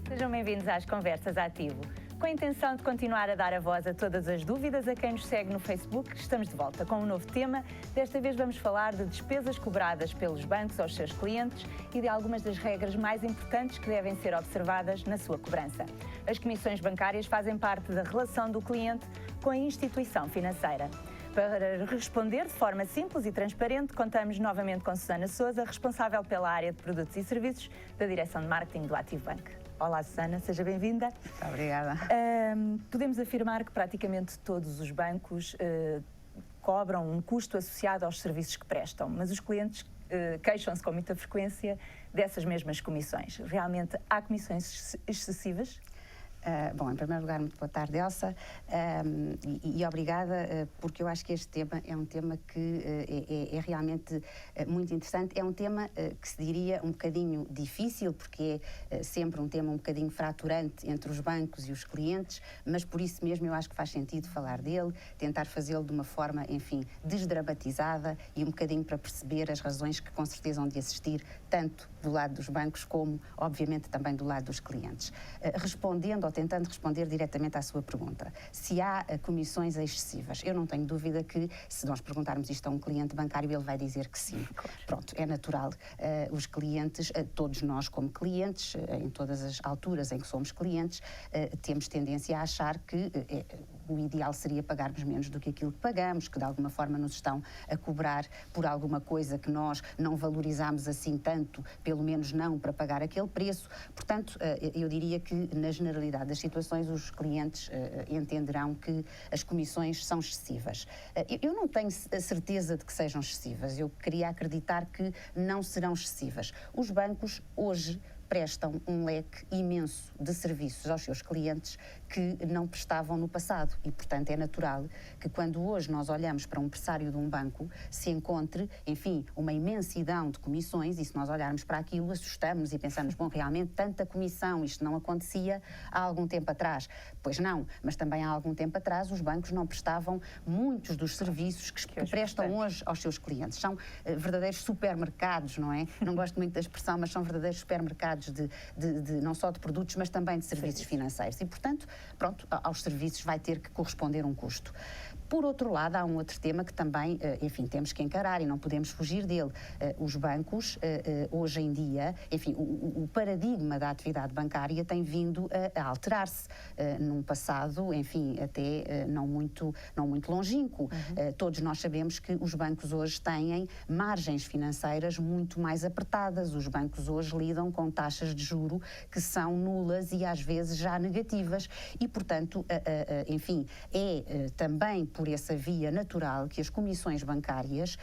Sejam bem-vindos às Conversas Ativo. Com a intenção de continuar a dar a voz a todas as dúvidas a quem nos segue no Facebook, estamos de volta com um novo tema. Desta vez vamos falar de despesas cobradas pelos bancos aos seus clientes e de algumas das regras mais importantes que devem ser observadas na sua cobrança. As comissões bancárias fazem parte da relação do cliente com a instituição financeira. Para responder de forma simples e transparente, contamos novamente com Susana Sousa, responsável pela área de produtos e serviços da Direção de Marketing do Active Bank. Olá, Susana, seja bem-vinda. Obrigada. Podemos afirmar que praticamente todos os bancos cobram um custo associado aos serviços que prestam, mas os clientes queixam-se com muita frequência dessas mesmas comissões. Realmente há comissões excessivas? Bom, em primeiro lugar, muito boa tarde, Elsa, e obrigada, porque eu acho que este tema é um tema que é realmente muito interessante. É um tema que se diria um bocadinho difícil, porque é sempre um tema um bocadinho fraturante entre os bancos e os clientes, mas por isso mesmo eu acho que faz sentido falar dele, tentar fazê-lo de uma forma, enfim, desdramatizada e um bocadinho para perceber as razões que com certeza vão de assistir, tanto do lado dos bancos como, obviamente, também do lado dos clientes. Respondendo ou tentando responder diretamente à sua pergunta, se há comissões excessivas, eu não tenho dúvida que, se nós perguntarmos isto a um cliente bancário, ele vai dizer que sim. Claro. Pronto, é natural. Os clientes, todos nós como clientes, em todas as alturas em que somos clientes, temos tendência a achar que o ideal seria pagarmos menos do que aquilo que pagamos, que de alguma forma nos estão a cobrar por alguma coisa que nós não valorizamos assim tanto, pelo menos não para pagar aquele preço. Portanto, eu diria que na generalidade das situações os clientes entenderão que as comissões são excessivas. Eu não tenho a certeza de que sejam excessivas, eu queria acreditar que não serão excessivas. Os bancos hoje prestam um leque imenso de serviços aos seus clientes que não prestavam no passado e, portanto, é natural que quando hoje nós olhamos para um pressário de um banco se encontre, enfim, uma imensidão de comissões e se nós olharmos para aquilo assustamos e pensamos, bom, realmente tanta comissão, isto não acontecia há algum tempo atrás. Pois não, mas também há algum tempo atrás os bancos não prestavam muitos dos serviços que prestam hoje aos seus clientes. São verdadeiros supermercados, não é? Não gosto muito da expressão, mas são verdadeiros supermercados não só de produtos, mas também de serviços financeiros. E, portanto, pronto, aos serviços vai ter que corresponder um custo. Por outro lado, há um outro tema que também, enfim, temos que encarar e não podemos fugir dele. Os bancos, hoje em dia, enfim, o paradigma da atividade bancária tem vindo a alterar-se num passado, enfim, até não muito longínquo. Todos nós sabemos que os bancos hoje têm margens financeiras muito mais apertadas. Os bancos hoje lidam com taxas de juro que são nulas e às vezes já negativas e, portanto, enfim, é também por essa via natural que as comissões bancárias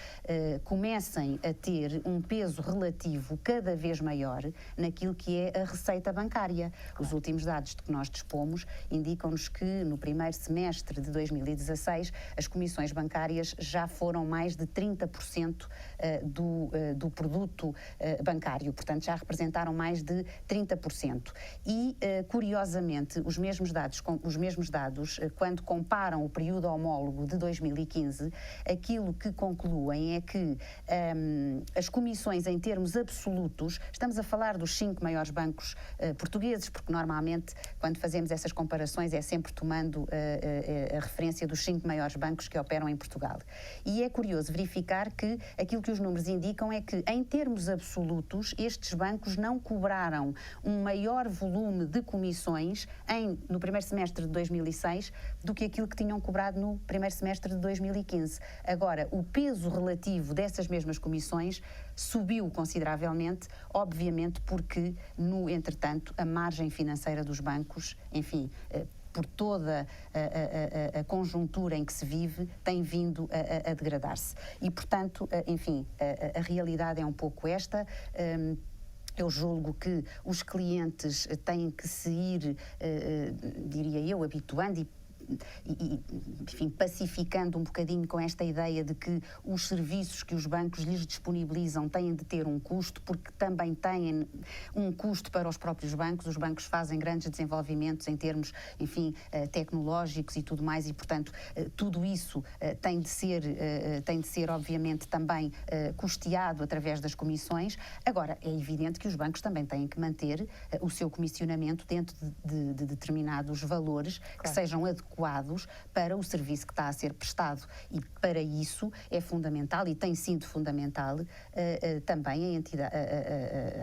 comecem a ter um peso relativo cada vez maior naquilo que é a receita bancária. Os últimos dados de que nós dispomos indicam-nos que no primeiro semestre de 2016 as comissões bancárias já foram mais de 30% do produto bancário, portanto já representaram mais de 30%. E, curiosamente, os mesmos dados, quando comparam o período homólogo de 2015, aquilo que concluem é que as comissões em termos absolutos, estamos a falar dos 5 maiores bancos portugueses, porque normalmente quando fazemos essas comparações é sempre tomando a referência dos 5 maiores bancos que operam em Portugal. E é curioso verificar que aquilo que os números indicam é que em termos absolutos estes bancos não cobraram um maior volume de comissões no primeiro semestre de 2006 do que aquilo que tinham cobrado no primeiro semestre de 2015. Agora, o peso relativo dessas mesmas comissões subiu consideravelmente, obviamente porque, no entretanto, a margem financeira dos bancos, enfim, por toda a conjuntura em que se vive, tem vindo a degradar-se. E, portanto, enfim, a realidade é um pouco esta. Eu julgo que os clientes têm que se ir, diria eu, habituando e enfim, pacificando um bocadinho com esta ideia de que os serviços que os bancos lhes disponibilizam têm de ter um custo, porque também têm um custo para os próprios bancos. Os bancos fazem grandes desenvolvimentos em termos, enfim, tecnológicos e tudo mais, e, portanto, tudo isso tem de ser, obviamente, também custeado através das comissões. Agora, é evidente que os bancos também têm que manter o seu comissionamento dentro de determinados valores, claro, que sejam adequados para o serviço que está a ser prestado. E para isso é fundamental, e tem sido fundamental, também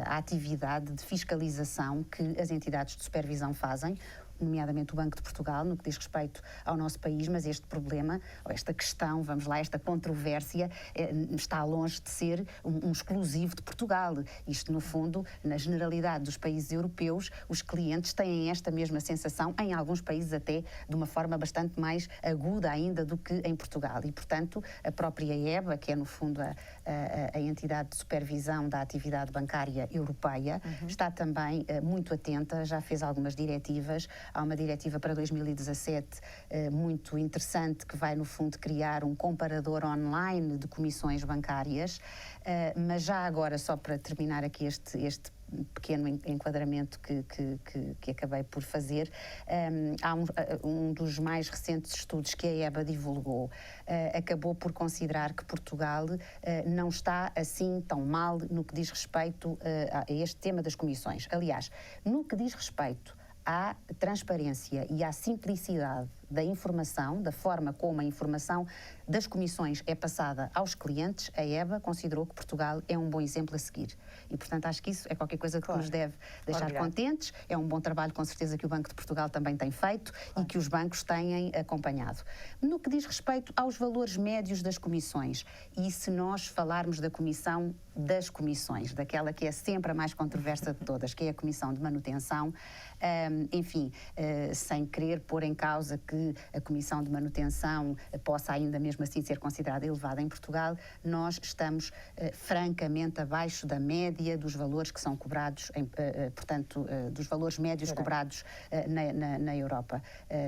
a atividade de fiscalização que as entidades de supervisão fazem, nomeadamente o Banco de Portugal, no que diz respeito ao nosso país, mas este problema, ou esta questão, vamos lá, esta controvérsia, está longe de ser um exclusivo de Portugal. Isto, no fundo, na generalidade dos países europeus, os clientes têm esta mesma sensação, em alguns países até de uma forma bastante mais aguda ainda do que em Portugal. E, portanto, a própria EBA, que é, no fundo, a entidade de supervisão da atividade bancária europeia, está também muito atenta, já fez algumas diretivas. Há uma diretiva para 2017 muito interessante que vai, no fundo, criar um comparador online de comissões bancárias, mas já agora, só para terminar aqui este pequeno enquadramento que acabei por fazer, há um dos mais recentes estudos que a EBA divulgou, acabou por considerar que Portugal não está assim tão mal no que diz respeito a este tema das comissões. Aliás, no que diz respeito à transparência e à simplicidade da informação, da forma como a informação das comissões é passada aos clientes, a EBA considerou que Portugal é um bom exemplo a seguir. E, portanto, acho que isso é qualquer coisa que claro, nos deve deixar contentes. É um bom trabalho, com certeza, que o Banco de Portugal também tem feito e que os bancos têm acompanhado. No que diz respeito aos valores médios das comissões, e se nós falarmos da comissão das comissões, daquela que é sempre a mais controversa de todas, que é a comissão de manutenção, enfim, sem querer pôr em causa que a comissão de manutenção possa ainda mesmo assim ser considerada elevada em Portugal, nós estamos francamente abaixo da média dos valores que são cobrados, portanto, dos valores médios cobrados na Europa.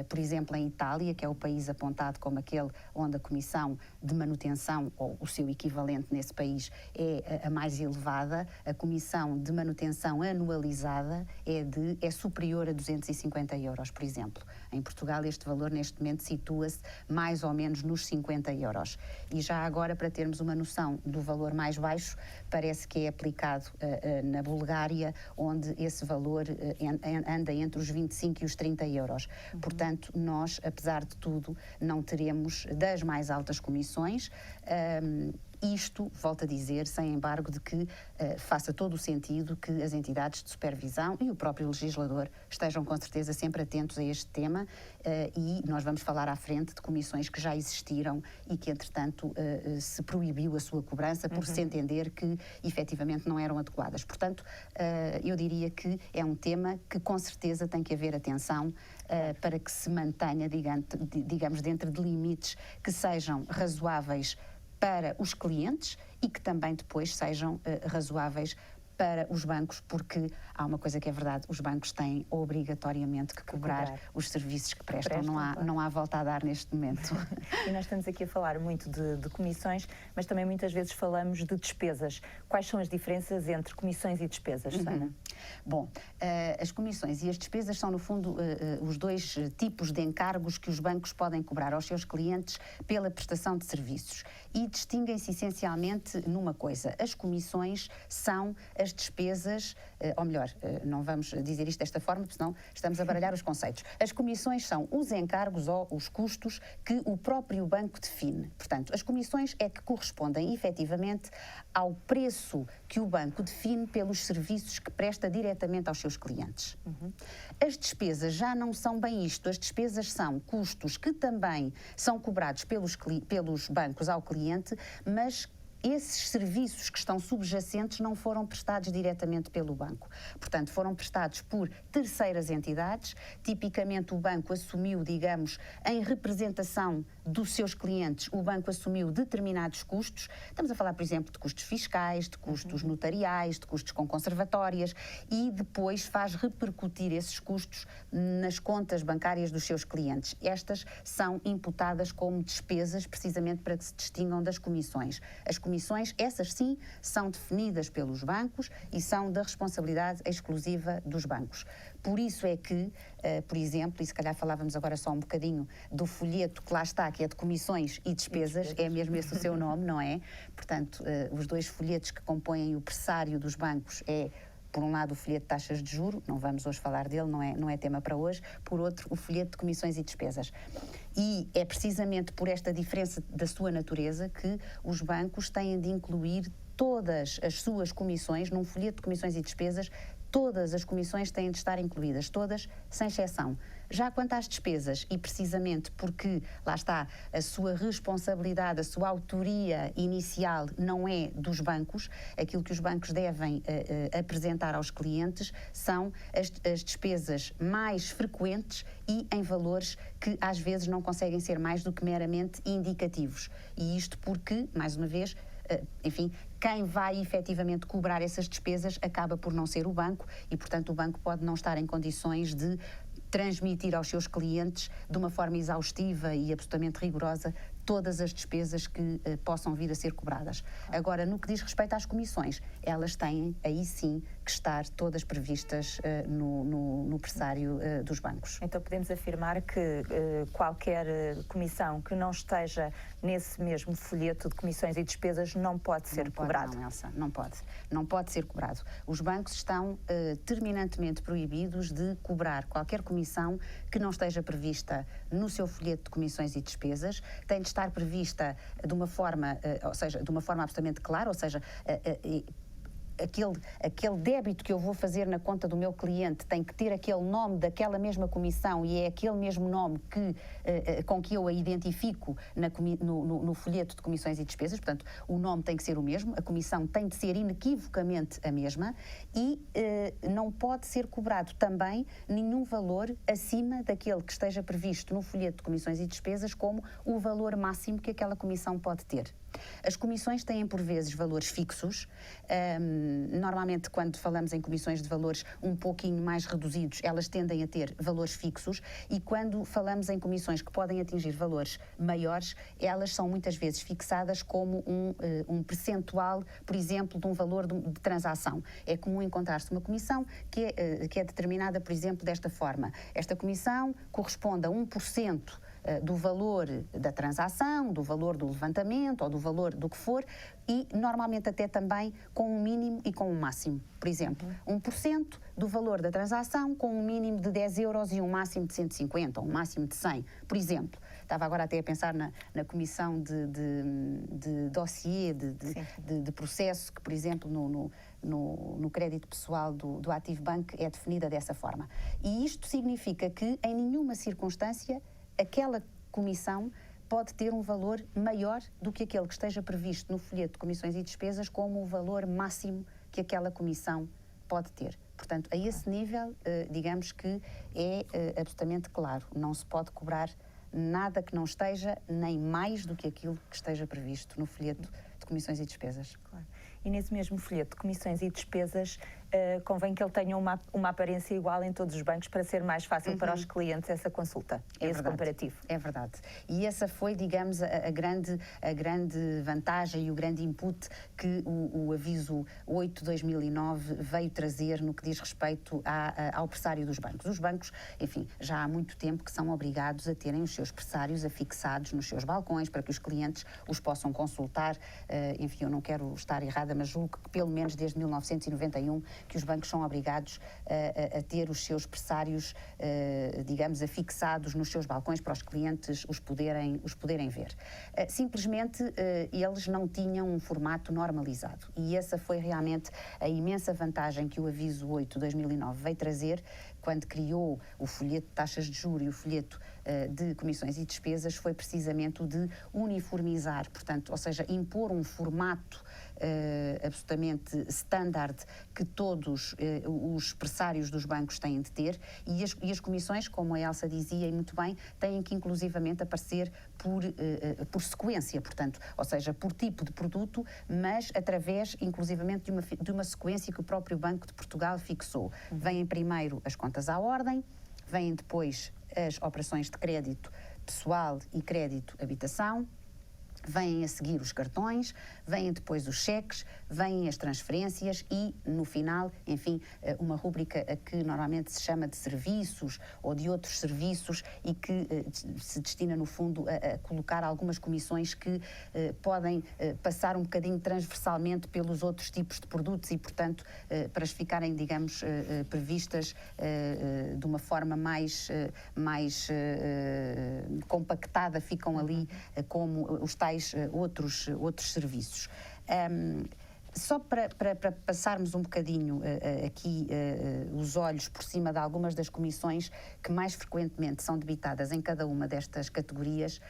Por exemplo, em Itália, que é o país apontado como aquele onde a comissão de manutenção, ou o seu equivalente nesse país, é a mais elevada, a comissão de manutenção anualizada é superior a 250 euros, por exemplo. Em Portugal, este valor neste momento situa-se mais ou menos nos 50 euros. E já agora, para termos uma noção do valor mais baixo, parece que é aplicado na Bulgária, onde esse valor anda entre os 25 e os 30 euros. Portanto, nós, apesar de tudo, não teremos das mais altas comissões. Isto, volto a dizer, sem embargo de que faça todo o sentido que as entidades de supervisão e o próprio legislador estejam com certeza sempre atentos a este tema, e nós vamos falar à frente de comissões que já existiram e que, entretanto, se proibiu a sua cobrança por se entender que efetivamente não eram adequadas. Portanto, eu diria que é um tema que com certeza tem que haver atenção para que se mantenha, digamos, dentro de limites que sejam razoáveis para os clientes e que também depois sejam razoáveis para os bancos, porque há uma coisa que é verdade, os bancos têm obrigatoriamente que cobrar os serviços que prestam, não há volta a dar neste momento. E nós estamos aqui a falar muito de comissões, mas também muitas vezes falamos de despesas. Quais são as diferenças entre comissões e despesas, Susana? Bom, as comissões e as despesas são, no fundo, os dois tipos de encargos que os bancos podem cobrar aos seus clientes pela prestação de serviços. E distinguem-se essencialmente numa coisa: as comissões são as despesas, ou melhor, não vamos dizer isto desta forma, porque senão estamos a baralhar os conceitos. As comissões são os encargos ou os custos que o próprio banco define. Portanto, as comissões é que correspondem efetivamente ao preço que o banco define pelos serviços que presta diretamente aos seus clientes. As despesas já não são bem isto. As despesas são custos que também são cobrados pelos bancos ao cliente, mas esses serviços que estão subjacentes não foram prestados diretamente pelo banco. Portanto, foram prestados por terceiras entidades. Tipicamente, o banco assumiu, digamos, em representação dos seus clientes, o banco assumiu determinados custos. Estamos a falar, por exemplo, de custos fiscais, de custos notariais, de custos com conservatórias, e depois faz repercutir esses custos nas contas bancárias dos seus clientes. Estas são imputadas como despesas, precisamente para que se distingam das comissões. As comissões, essas sim, são definidas pelos bancos e são da responsabilidade exclusiva dos bancos. Por isso é que, por exemplo, e se calhar falávamos agora só um bocadinho do folheto que lá está, que é de comissões e despesas, é mesmo esse o seu nome, não é? Portanto, os dois folhetos que compõem o pressário dos bancos é, por um lado, o folheto de taxas de juro, não vamos hoje falar dele, não é tema para hoje, por outro, o folheto de comissões e despesas. E é precisamente por esta diferença da sua natureza que os bancos têm de incluir todas as suas comissões num folheto de comissões e despesas. Todas as comissões têm de estar incluídas, todas, sem exceção. Já quanto às despesas, e precisamente porque, lá está, a sua responsabilidade, a sua autoria inicial não é dos bancos, aquilo que os bancos devem apresentar aos clientes são as despesas mais frequentes e em valores que às vezes não conseguem ser mais do que meramente indicativos. E isto porque, mais uma vez, enfim, quem vai efetivamente cobrar essas despesas acaba por não ser o banco e, portanto, o banco pode não estar em condições de transmitir aos seus clientes de uma forma exaustiva e absolutamente rigorosa todas as despesas que possam vir a ser cobradas. Agora, no que diz respeito às comissões, elas têm, aí sim, que estar todas previstas no pressário dos bancos. Então podemos afirmar que qualquer comissão que não esteja nesse mesmo folheto de comissões e despesas não pode ser cobrado? Não, Elsa, não pode. Não pode ser cobrado. Os bancos estão terminantemente proibidos de cobrar qualquer comissão que não esteja prevista no seu folheto de comissões e despesas. Tem de estar prevista de uma forma, ou seja, de uma forma absolutamente clara, ou seja, aquele débito que eu vou fazer na conta do meu cliente tem que ter aquele nome daquela mesma comissão e é aquele mesmo nome com que eu a identifico no folheto de comissões e despesas. Portanto, o nome tem que ser o mesmo, a comissão tem de ser inequivocamente a mesma e não pode ser cobrado também nenhum valor acima daquele que esteja previsto no folheto de comissões e despesas como o valor máximo que aquela comissão pode ter. As comissões têm, por vezes, valores fixos. Normalmente, quando falamos em comissões de valores um pouquinho mais reduzidos, elas tendem a ter valores fixos e quando falamos em comissões que podem atingir valores maiores, elas são muitas vezes fixadas como um percentual, por exemplo, de um valor de transação. É comum encontrar-se uma comissão que é determinada, por exemplo, desta forma. Esta comissão corresponde a 1% do valor da transação, do valor do levantamento ou do valor do que for e normalmente até também com um mínimo e com um máximo. Por exemplo, 1% do valor da transação com um mínimo de 10 euros e um máximo de 150 ou um máximo de 100. Por exemplo, estava agora até a pensar na comissão de dossiê, de processo, que, por exemplo, no crédito pessoal do Active Bank é definida dessa forma. E isto significa que, em nenhuma circunstância, aquela comissão pode ter um valor maior do que aquele que esteja previsto no folheto de comissões e despesas como o valor máximo que aquela comissão pode ter. Portanto, a esse nível, digamos que é absolutamente claro. Não se pode cobrar nada que não esteja nem mais do que aquilo que esteja previsto no folheto de comissões e despesas. Claro. E nesse mesmo folheto de comissões e despesas, convém que ele tenha uma aparência igual em todos os bancos para ser mais fácil para os clientes essa consulta, esse comparativo. É verdade. E essa foi, digamos, a grande vantagem e o grande input que o aviso 8/2009 veio trazer no que diz respeito ao pressário dos bancos. Os bancos, enfim, já há muito tempo que são obrigados a terem os seus pressários afixados nos seus balcões para que os clientes os possam consultar. Enfim, eu não quero estar errada, mas julgo que pelo menos desde 1991 que os bancos são obrigados a ter os seus pressários, digamos, afixados nos seus balcões para os clientes os poderem ver. Simplesmente eles não tinham um formato normalizado e essa foi realmente a imensa vantagem que o aviso 8/2009 veio trazer quando criou o folheto de taxas de juros e o folheto de comissões e despesas, foi precisamente o de uniformizar, portanto, ou seja, impor um formato absolutamente standard que todos os pressários dos bancos têm de ter, e as comissões, como a Elsa dizia e muito bem, têm que inclusivamente aparecer por sequência, portanto, ou seja, por tipo de produto, mas através inclusivamente de uma sequência que o próprio Banco de Portugal fixou. Vêm primeiro as contas à ordem, vêm depois as operações de crédito pessoal e crédito habitação, vêm a seguir os cartões, vêm depois os cheques, vêm as transferências e, no final, enfim, uma rúbrica a que normalmente se chama de serviços ou de outros serviços e que se destina, no fundo, a colocar algumas comissões que podem passar um bocadinho transversalmente pelos outros tipos de produtos e, portanto, para ficarem, digamos, previstas de uma forma mais compactada, ficam ali como os tais outros serviços. Só para passarmos um bocadinho aqui os olhos por cima de algumas das comissões que mais frequentemente são debitadas em cada uma destas categorias,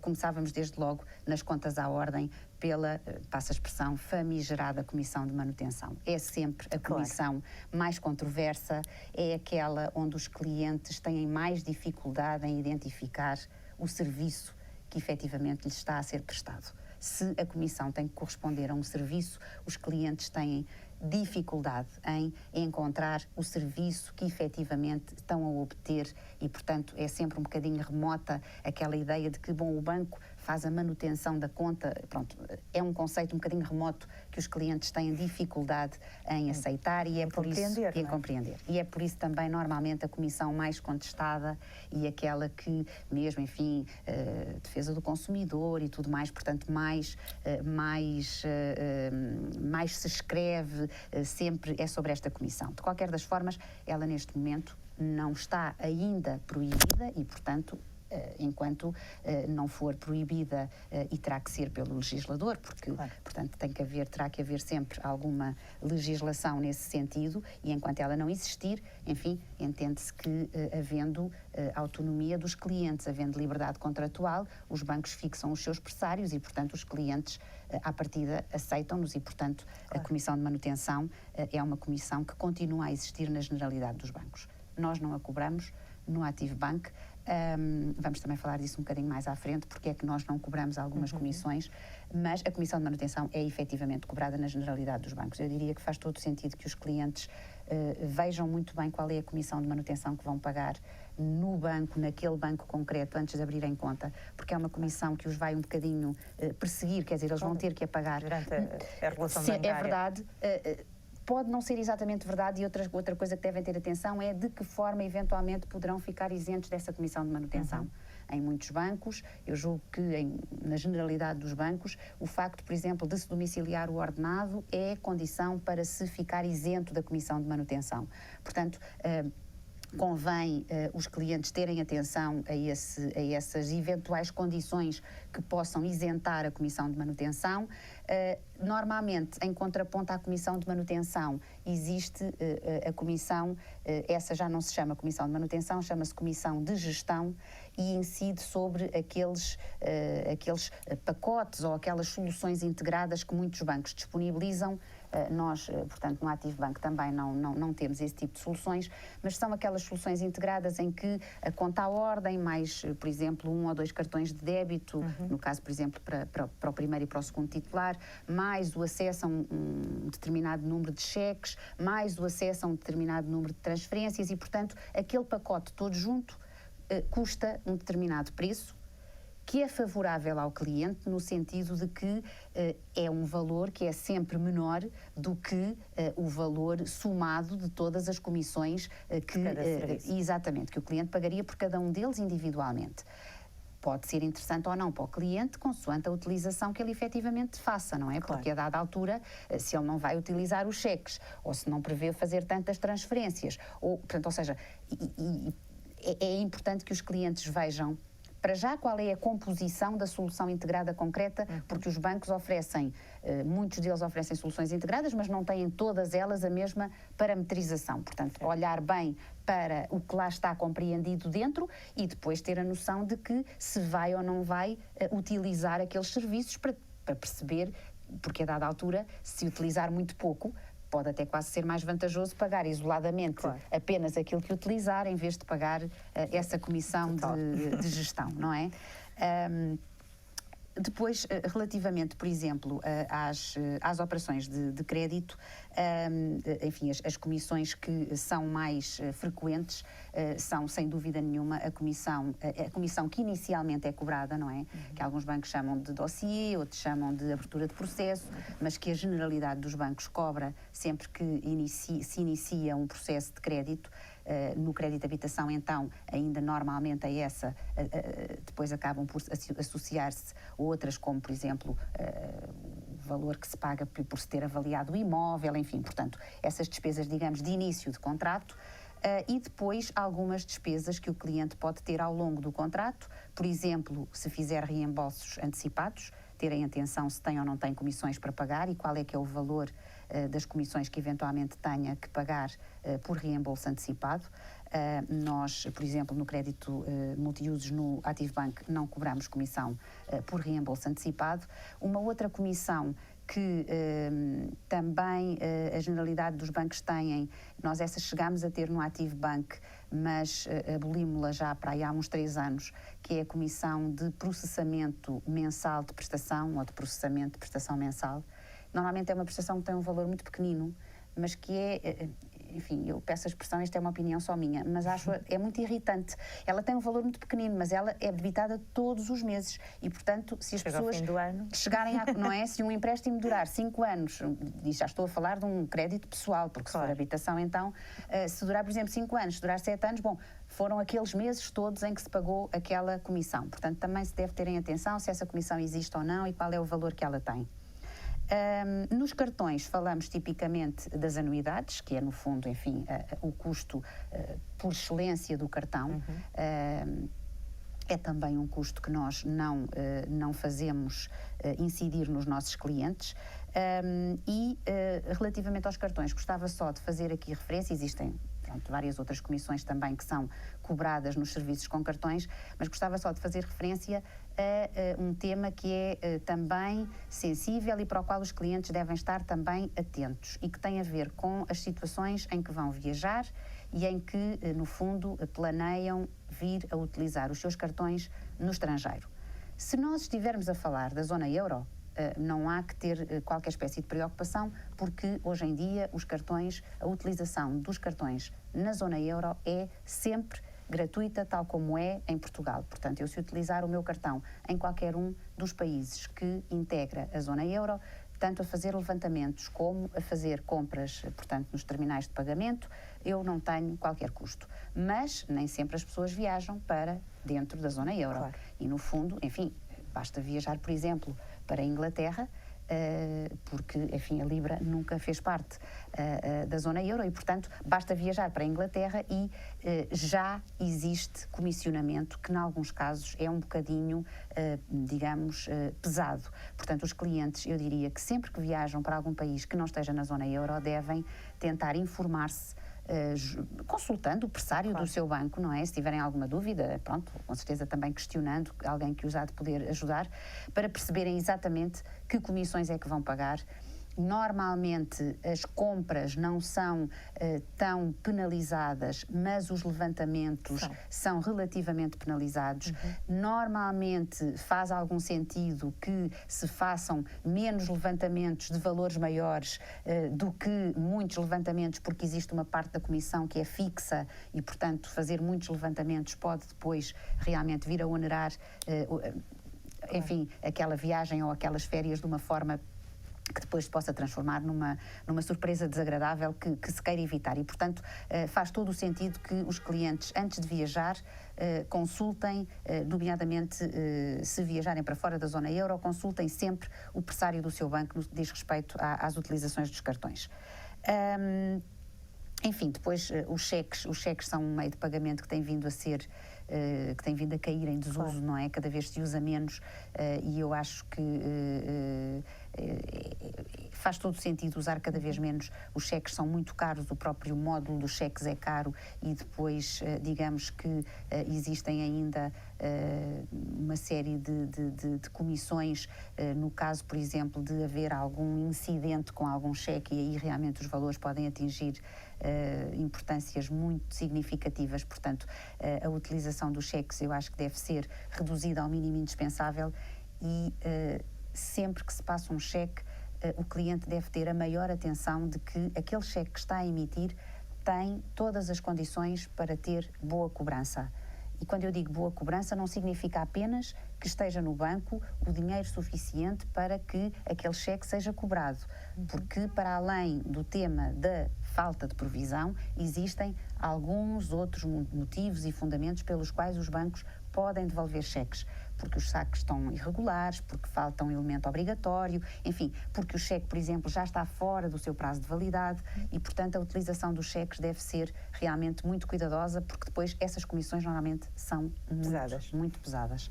começávamos desde logo nas contas à ordem pela, passa a expressão, famigerada Comissão de Manutenção. É sempre a comissão mais controversa, é aquela onde os clientes têm mais dificuldade em identificar o serviço que efetivamente lhes está a ser prestado. Se a comissão tem que corresponder a um serviço, os clientes têm dificuldade em encontrar o serviço que efetivamente estão a obter e, portanto, é sempre um bocadinho remota aquela ideia de que, bom, o banco faz a manutenção da conta, pronto, é um conceito um bocadinho remoto que os clientes têm dificuldade em aceitar e é por isso em compreender. E é por isso também normalmente a comissão mais contestada e aquela que mesmo, enfim, defesa do consumidor e tudo mais, portanto, mais se escreve sempre é sobre esta comissão. De qualquer das formas, ela neste momento não está ainda proibida e, portanto, enquanto não for proibida e terá que ser pelo legislador, porque, portanto, terá que haver sempre alguma legislação nesse sentido e enquanto ela não existir, enfim, entende-se que havendo autonomia dos clientes, havendo liberdade contratual, os bancos fixam os seus pressários e, portanto, os clientes à partida aceitam-nos e, portanto, a Comissão de Manutenção é uma comissão que continua a existir na generalidade dos bancos. Nós não a cobramos no Active Bank. Vamos também falar disso um bocadinho mais à frente, porque é que nós não cobramos algumas comissões, mas a Comissão de Manutenção é efetivamente cobrada na generalidade dos bancos. Eu diria que faz todo o sentido que os clientes vejam muito bem qual é a Comissão de Manutenção que vão pagar no banco, naquele banco concreto, antes de abrirem conta, porque é uma comissão que os vai um bocadinho perseguir, quer dizer, eles vão ter que a pagar. Durante a relação bancária. É verdade. Pode não ser exatamente verdade e outra coisa que devem ter atenção é de que forma eventualmente poderão ficar isentos dessa comissão de manutenção. Em muitos bancos, eu julgo que na generalidade dos bancos, o facto, por exemplo, de se domiciliar o ordenado é condição para se ficar isento da comissão de manutenção. Portanto, convém os clientes terem atenção a essas eventuais condições que possam isentar a comissão de manutenção. Normalmente, em contraponto à comissão de manutenção, existe a comissão, essa já não se chama comissão de manutenção, chama-se comissão de gestão e incide sobre aqueles pacotes ou aquelas soluções integradas que muitos bancos disponibilizam. Nós, portanto, no Active Bank também não temos esse tipo de soluções, mas são aquelas soluções integradas em que a conta à ordem, mais, por exemplo, 1 ou 2 cartões de débito, no caso, por exemplo, para o primeiro e para o segundo titular, mais o acesso a um determinado número de cheques, mais o acesso a um determinado número de transferências e, portanto, aquele pacote todo junto custa um determinado preço, que é favorável ao cliente no sentido de que é um valor que é sempre menor do que o valor somado de todas as comissões exatamente, que o cliente pagaria por cada um deles individualmente. Pode ser interessante ou não para o cliente, consoante a utilização que ele efetivamente faça, não é? Porque a dada altura, se ele não vai utilizar os cheques, ou se não prevê fazer tantas transferências, ou seja, é importante que os clientes vejam para já qual é a composição da solução integrada concreta, porque os bancos oferecem, muitos deles oferecem soluções integradas, mas não têm todas elas a mesma parametrização. Portanto, olhar bem para o que lá está compreendido dentro e depois ter a noção de que se vai ou não vai utilizar aqueles serviços para perceber porque a dada altura, se utilizar muito pouco, pode até quase ser mais vantajoso pagar isoladamente apenas aquilo que utilizar, em vez de pagar essa comissão de gestão, não é? Depois, relativamente, por exemplo, às operações de crédito, enfim, as comissões que são mais frequentes são, sem dúvida nenhuma, a comissão que inicialmente é cobrada, não é? Que alguns bancos chamam de dossiê, outros chamam de abertura de processo, mas que a generalidade dos bancos cobra sempre que se inicia um processo de crédito. No crédito de habitação, então, ainda normalmente a essa, depois acabam por associar-se outras, como, por exemplo, o valor que se paga por se ter avaliado o imóvel, enfim, portanto, essas despesas, digamos, de início de contrato. E depois algumas despesas que o cliente pode ter ao longo do contrato, por exemplo, se fizer reembolsos antecipados, terem atenção se tem ou não tem comissões para pagar e qual é que é o valor das comissões que eventualmente tenha que pagar por reembolso antecipado. Nós, por exemplo, no crédito multiusos no ActiveBank não cobramos comissão por reembolso antecipado. Uma outra comissão que também a generalidade dos bancos têm, nós essa chegámos a ter no ActiveBank, mas abolimos-la já para aí há uns 3 anos, que é a comissão de processamento mensal de prestação, ou de processamento de prestação mensal. Normalmente é uma prestação que tem um valor muito pequenino, mas que é, enfim, eu peço a expressão, esta é uma opinião só minha, mas acho é muito irritante. Ela tem um valor muito pequenino, mas ela é debitada todos os meses e, portanto, se as pessoas chegarem a, não é? Se um empréstimo durar 5 anos, e já estou a falar de um crédito pessoal, porque se for habitação, então, se durar, por exemplo, 5 anos, se durar 7 anos, bom, foram aqueles meses todos em que se pagou aquela comissão. Portanto, também se deve terem atenção se essa comissão existe ou não e qual é o valor que ela tem. Nos cartões falamos tipicamente das anuidades, que é no fundo, enfim, o custo por excelência do cartão. É também um custo que nós não fazemos incidir nos nossos clientes. Relativamente aos cartões, gostava só de fazer aqui referência, existem várias outras comissões também que são cobradas nos serviços com cartões, mas gostava só de fazer referência a um tema que é também sensível e para o qual os clientes devem estar também atentos e que tem a ver com as situações em que vão viajar e em que, no fundo, planeiam vir a utilizar os seus cartões no estrangeiro. Se nós estivermos a falar da zona euro, não há que ter qualquer espécie de preocupação, porque hoje em dia os cartões, a utilização dos cartões na zona euro é sempre gratuita, tal como é em Portugal. Portanto, eu se utilizar o meu cartão em qualquer um dos países que integra a zona euro, tanto a fazer levantamentos como a fazer compras, portanto, nos terminais de pagamento, eu não tenho qualquer custo. Mas nem sempre as pessoas viajam para dentro da zona euro. Claro. E, no fundo, enfim, basta viajar, por exemplo, para a Inglaterra, porque, enfim, a Libra nunca fez parte da zona euro e, portanto, basta viajar para a Inglaterra e já existe comissionamento que, em alguns casos, é um bocadinho, digamos, pesado. Portanto, os clientes, eu diria que sempre que viajam para algum país que não esteja na zona euro, devem tentar informar-se consultando o pressário do seu banco, não é? Se tiverem alguma dúvida, pronto, com certeza também questionando alguém que os há de poder ajudar, para perceberem exatamente que comissões é que vão pagar. Normalmente as compras não são tão penalizadas, mas os levantamentos são relativamente penalizados. Normalmente faz algum sentido que se façam menos levantamentos de valores maiores do que muitos levantamentos, porque existe uma parte da comissão que é fixa e, portanto, fazer muitos levantamentos pode depois realmente vir a onerar, enfim, aquela viagem ou aquelas férias de uma forma que depois se possa transformar numa surpresa desagradável que se queira evitar. E, portanto, faz todo o sentido que os clientes, antes de viajar, consultem, nomeadamente se viajarem para fora da zona euro, consultem sempre o pressário do seu banco no que diz respeito às utilizações dos cartões. Enfim, depois os cheques são um meio de pagamento que tem vindo a ser, que tem vindo a cair em desuso, não é? Cada vez se usa menos e eu acho que faz todo sentido usar cada vez menos. Os cheques são muito caros, o próprio módulo dos cheques é caro e depois, digamos que existem ainda uma série de comissões, no caso, por exemplo, de haver algum incidente com algum cheque, e aí realmente os valores podem atingir importâncias muito significativas. Portanto, a utilização dos cheques eu acho que deve ser reduzida ao mínimo indispensável e sempre que se passa um cheque, o cliente deve ter a maior atenção de que aquele cheque que está a emitir tem todas as condições para ter boa cobrança. E quando eu digo boa cobrança, não significa apenas que esteja no banco o dinheiro suficiente para que aquele cheque seja cobrado. Porque, para além do tema da falta de provisão, existem alguns outros motivos e fundamentos pelos quais os bancos podem devolver cheques. Porque os saques estão irregulares, porque falta um elemento obrigatório, enfim, porque o cheque, por exemplo, já está fora do seu prazo de validade e, portanto, a utilização dos cheques deve ser realmente muito cuidadosa, porque depois essas comissões normalmente são muito pesadas.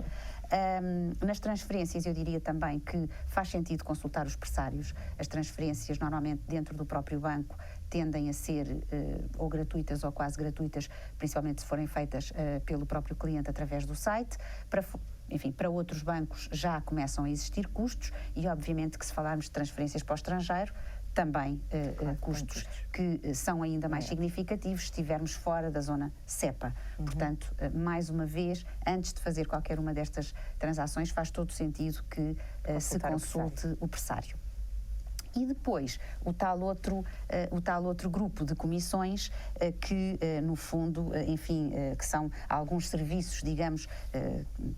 Nas transferências, eu diria também que faz sentido consultar os pressários. As transferências, normalmente, dentro do próprio banco, tendem a ser ou gratuitas ou quase gratuitas, principalmente se forem feitas pelo próprio cliente através do site. Para outros bancos já começam a existir custos e, obviamente, que se falarmos de transferências para o estrangeiro, também custos que são ainda mais significativos se estivermos fora da zona SEPA. Portanto, mais uma vez, antes de fazer qualquer uma destas transações, faz todo sentido que se consulte o pressário. E depois, o tal outro grupo de comissões que, no fundo, que são alguns serviços, digamos,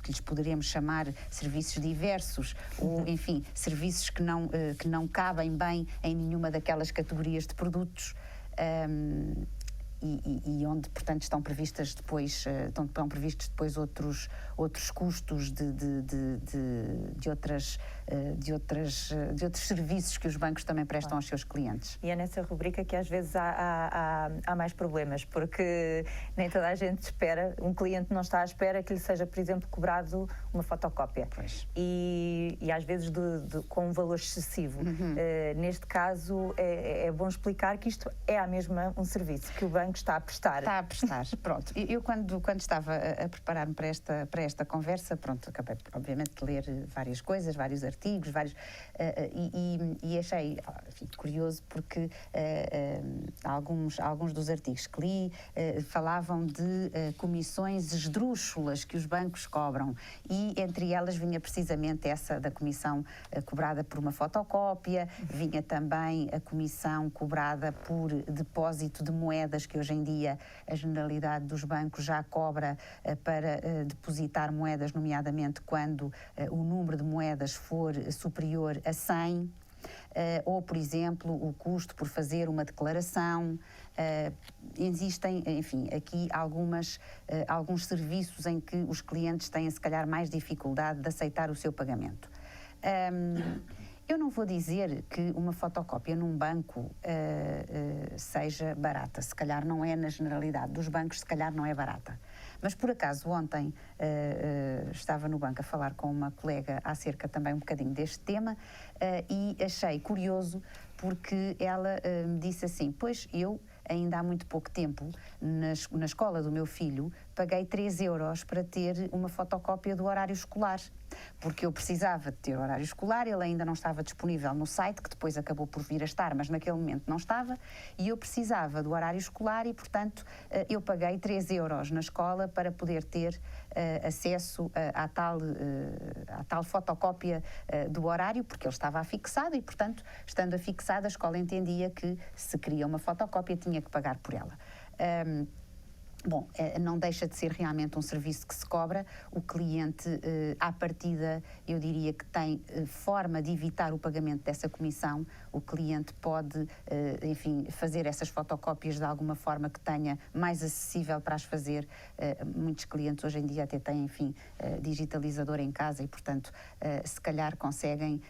que lhes poderíamos chamar serviços diversos, ou, enfim, serviços que não cabem bem em nenhuma daquelas categorias de produtos. E onde, portanto, estão previstos depois outros custos de outros serviços que os bancos também prestam aos seus clientes. E é nessa rubrica que às vezes há mais problemas, porque nem toda a gente espera, um cliente não está à espera que lhe seja, por exemplo, cobrado uma fotocópia. E às vezes com um valor excessivo. Neste caso, é bom explicar que isto é à mesma um serviço que o banco está a prestar. Está a prestar, pronto. Eu quando estava a preparar-me para esta conversa, pronto, acabei obviamente de ler várias coisas, vários artigos, e achei, enfim, curioso porque alguns dos artigos que li falavam de comissões esdrúxulas que os bancos cobram, e entre elas vinha precisamente essa da comissão cobrada por uma fotocópia, vinha também a comissão cobrada por depósito de moedas, que hoje em dia a generalidade dos bancos já cobra para depositar moedas, nomeadamente quando o número de moedas for superior a 100, ou, por exemplo, o custo por fazer uma declaração. Existem, enfim, aqui alguns serviços em que os clientes têm, se calhar, mais dificuldade de aceitar o seu pagamento. Eu não vou dizer que uma fotocópia num banco seja barata. Se calhar não é na generalidade dos bancos, se calhar não é barata. Mas, por acaso, ontem estava no banco a falar com uma colega acerca também um bocadinho deste tema e achei curioso porque ela me disse assim: pois eu, ainda há muito pouco tempo, na escola do meu filho, paguei 3 euros para ter uma fotocópia do horário escolar, porque eu precisava de ter horário escolar, ele ainda não estava disponível no site, que depois acabou por vir a estar, mas naquele momento não estava, e eu precisava do horário escolar e, portanto, eu paguei 3 euros na escola para poder ter acesso à tal fotocópia do horário, porque ele estava afixado e, portanto, estando afixado, a escola entendia que se queria uma fotocópia tinha que pagar por ela. Bom, não deixa de ser realmente um serviço que se cobra. O cliente, à partida, eu diria que tem forma de evitar o pagamento dessa comissão. O cliente pode, enfim, fazer essas fotocópias de alguma forma que tenha mais acessível para as fazer. Muitos clientes hoje em dia até têm, enfim, digitalizador em casa e, portanto, se calhar conseguem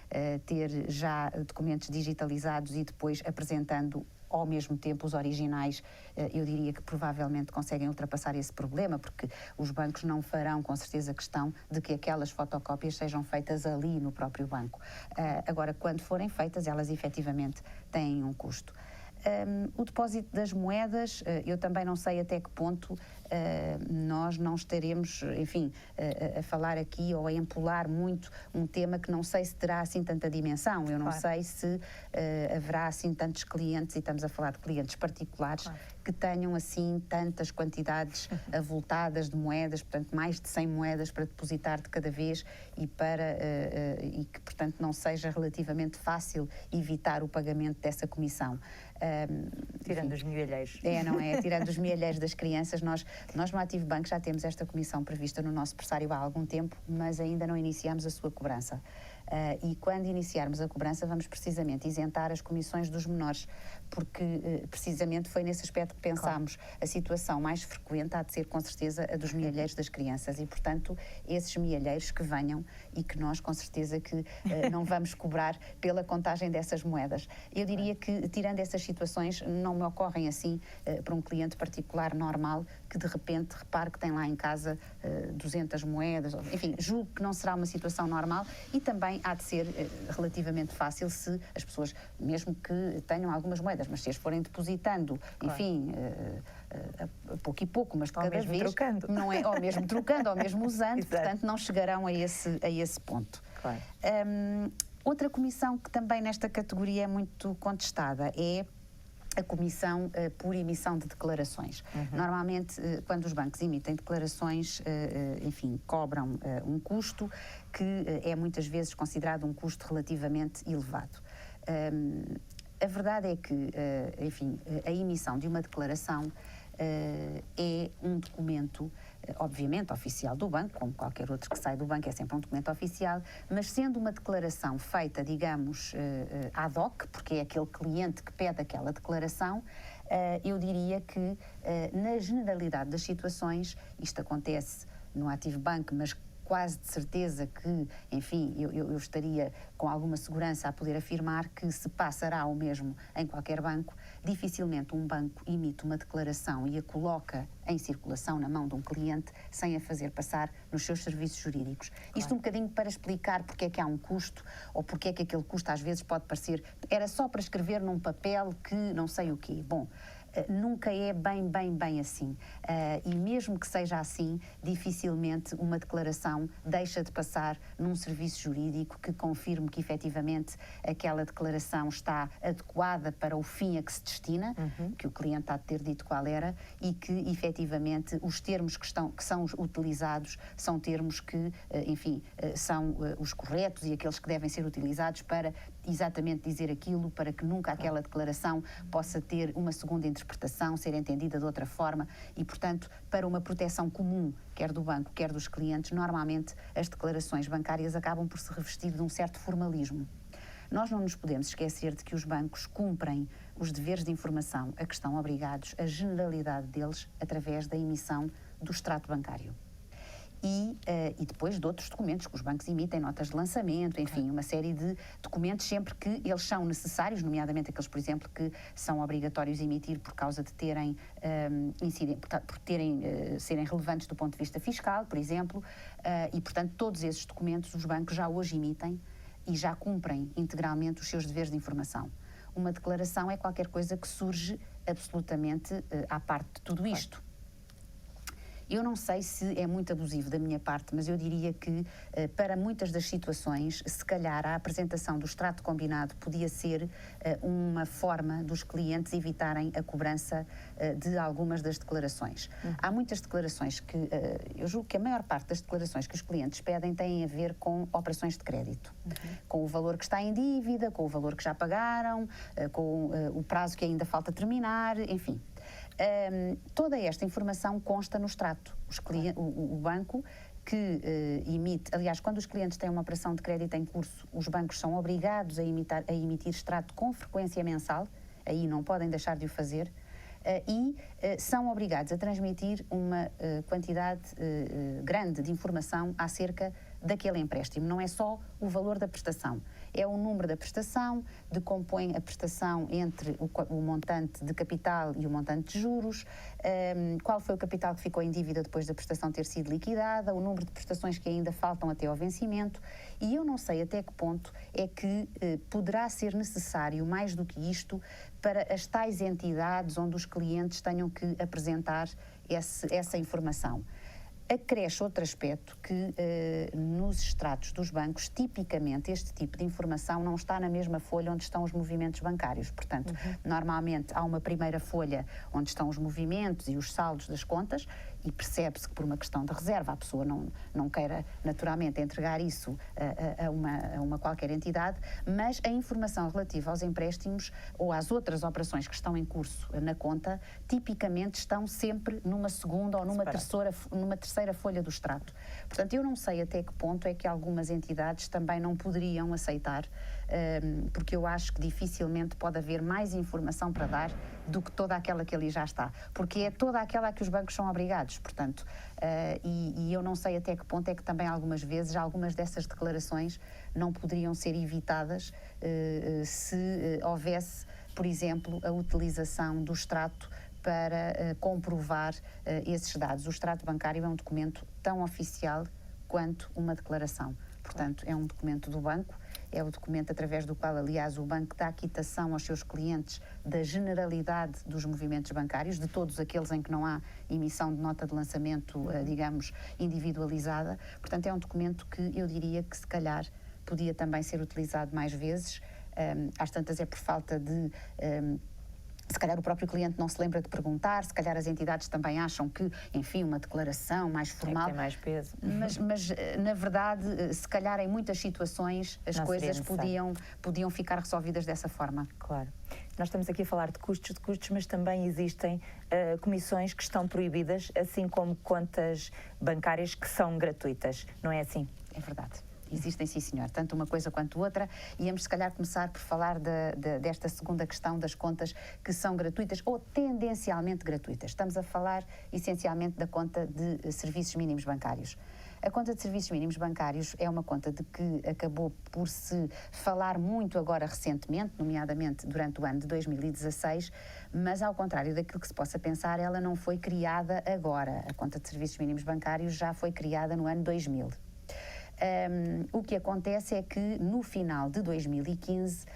ter já documentos digitalizados e depois apresentando ao mesmo tempo os originais, eu diria que provavelmente conseguem ultrapassar esse problema, porque os bancos não farão com certeza questão de que aquelas fotocópias sejam feitas ali no próprio banco. Agora, quando forem feitas, elas efetivamente têm um custo. O depósito das moedas, eu também não sei até que ponto nós não estaremos, enfim, a falar aqui ou a empolar muito um tema que não sei se terá assim tanta dimensão. Eu não sei se haverá assim tantos clientes, e estamos a falar de clientes particulares, que tenham assim tantas quantidades avultadas de moedas, portanto mais de 100 moedas para depositar de cada vez e que, portanto, não seja relativamente fácil evitar o pagamento dessa comissão. Tirando os milhalheiros. Não é? Tirando os milhalheiros das crianças, nós no Ativo Banco já temos esta comissão prevista no nosso pressário há algum tempo, mas ainda não iniciamos a sua cobrança. E quando iniciarmos a cobrança vamos precisamente isentar as comissões dos menores, porque precisamente foi nesse aspecto que pensámos. A situação mais frequente há de ser com certeza a dos milhalheiros das crianças e, portanto, esses milhalheiros que venham e que nós com certeza que não vamos cobrar pela contagem dessas moedas. Eu diria que, tirando essas situações, não me ocorrem assim para um cliente particular normal que de repente repare que tem lá em casa 200 moedas, enfim, julgo que não será uma situação normal e também há de ser relativamente fácil se as pessoas, mesmo que tenham algumas moedas, mas se as forem depositando, enfim, a pouco e pouco, mas de cada vez, trocando. não é, ou mesmo trocando, ou mesmo usando, portanto não chegarão a esse ponto. Claro. Outra comissão que também nesta categoria é muito contestada é a comissão por emissão de declarações. Normalmente, quando os bancos emitem declarações, enfim, cobram um custo que é muitas vezes considerado um custo relativamente elevado. A verdade é que, enfim, a emissão de uma declaração é um documento, obviamente, oficial do banco, como qualquer outro que sai do banco, é sempre um documento oficial, mas sendo uma declaração feita, digamos, ad hoc, porque é aquele cliente que pede aquela declaração, eu diria que, na generalidade das situações, isto acontece no Ativo Banco, mas quase de certeza que, enfim, eu estaria com alguma segurança a poder afirmar que se passará o mesmo em qualquer banco. Dificilmente um banco emite uma declaração e a coloca em circulação na mão de um cliente sem a fazer passar nos seus serviços jurídicos. Claro. Isto um bocadinho para explicar porque é que há um custo ou porque é que aquele custo às vezes pode parecer, era só para escrever num papel que não sei o quê. Bom, nunca é bem assim. E mesmo que seja assim, dificilmente uma declaração deixa de passar num serviço jurídico que confirme que efetivamente aquela declaração está adequada para o fim a que se destina, que o cliente há de ter dito qual era, e que efetivamente os termos que são utilizados são termos que, enfim, são os corretos e aqueles que devem ser utilizados para exatamente dizer aquilo, para que nunca aquela declaração possa ter uma segunda interpretação, ser entendida de outra forma e, portanto, para uma proteção comum, quer do banco, quer dos clientes, normalmente as declarações bancárias acabam por se revestir de um certo formalismo. Nós não nos podemos esquecer de que os bancos cumprem os deveres de informação a que estão obrigados, a generalidade deles, através da emissão do extrato bancário. E depois de outros documentos que os bancos emitem, notas de lançamento, enfim, uma série de documentos sempre que eles são necessários, nomeadamente aqueles, por exemplo, que são obrigatórios emitir por causa de terem, serem relevantes do ponto de vista fiscal, por exemplo, e, portanto, todos esses documentos os bancos já hoje emitem e já cumprem integralmente os seus deveres de informação. Uma declaração é qualquer coisa que surge absolutamente à parte de tudo isto. Eu não sei se é muito abusivo da minha parte, mas eu diria que para muitas das situações, se calhar a apresentação do extrato combinado podia ser uma forma dos clientes evitarem a cobrança de algumas das declarações. Há muitas declarações que, eu julgo que a maior parte das declarações que os clientes pedem têm a ver com operações de crédito, com o valor que está em dívida, com o valor que já pagaram, com o prazo que ainda falta terminar, enfim. Toda esta informação consta no extrato. O banco que emite, aliás, quando os clientes têm uma operação de crédito em curso, os bancos são obrigados a emitir extrato com frequência mensal, aí não podem deixar de o fazer, e são obrigados a transmitir uma quantidade grande de informação acerca daquele empréstimo. Não é só o valor da prestação, é o número da prestação, decompõe a prestação entre o montante de capital e o montante de juros, qual foi o capital que ficou em dívida depois da prestação ter sido liquidada, o número de prestações que ainda faltam até ao vencimento, e eu não sei até que ponto é que poderá ser necessário mais do que isto para as tais entidades onde os clientes tenham que apresentar essa informação. Acresce outro aspecto que nos extratos dos bancos, tipicamente este tipo de informação não está na mesma folha onde estão os movimentos bancários. Portanto, normalmente há uma primeira folha onde estão os movimentos e os saldos das contas e percebe-se que por uma questão de reserva a pessoa não queira naturalmente entregar isso a uma qualquer entidade, mas a informação relativa aos empréstimos ou às outras operações que estão em curso na conta, tipicamente estão sempre numa segunda ou numa terceira folha do extrato. Portanto, eu não sei até que ponto é que algumas entidades também não poderiam aceitar, porque eu acho que dificilmente pode haver mais informação para dar do que toda aquela que ali já está, porque é toda aquela a que os bancos são obrigados, portanto, e eu não sei até que ponto é que também algumas vezes, algumas dessas declarações não poderiam ser evitadas se houvesse, por exemplo, a utilização do extrato para comprovar esses dados. O extrato bancário é um documento tão oficial quanto uma declaração. Portanto, é um documento do banco, é o documento através do qual, aliás, o banco dá quitação aos seus clientes da generalidade dos movimentos bancários, de todos aqueles em que não há emissão de nota de lançamento, digamos, individualizada. Portanto, é um documento que eu diria que, se calhar, podia também ser utilizado mais vezes. Às tantas é por falta de... se calhar o próprio cliente não se lembra de perguntar, se calhar as entidades também acham que, enfim, uma declaração mais formal... tem mais peso. Mas, na verdade, se calhar em muitas situações as coisas podiam ficar resolvidas dessa forma. Claro. Nós estamos aqui a falar de custos, mas também existem comissões que estão proibidas, assim como contas bancárias que são gratuitas, não é assim? É verdade. Existem, sim, senhor, tanto uma coisa quanto outra. Íamos, se calhar, começar por falar desta segunda questão das contas que são gratuitas ou tendencialmente gratuitas. Estamos a falar, essencialmente, da conta de serviços mínimos bancários. A conta de serviços mínimos bancários é uma conta de que acabou por se falar muito agora recentemente, nomeadamente durante o ano de 2016, mas, ao contrário daquilo que se possa pensar, ela não foi criada agora. A conta de serviços mínimos bancários já foi criada no ano 2000. O que acontece é que no final de 2015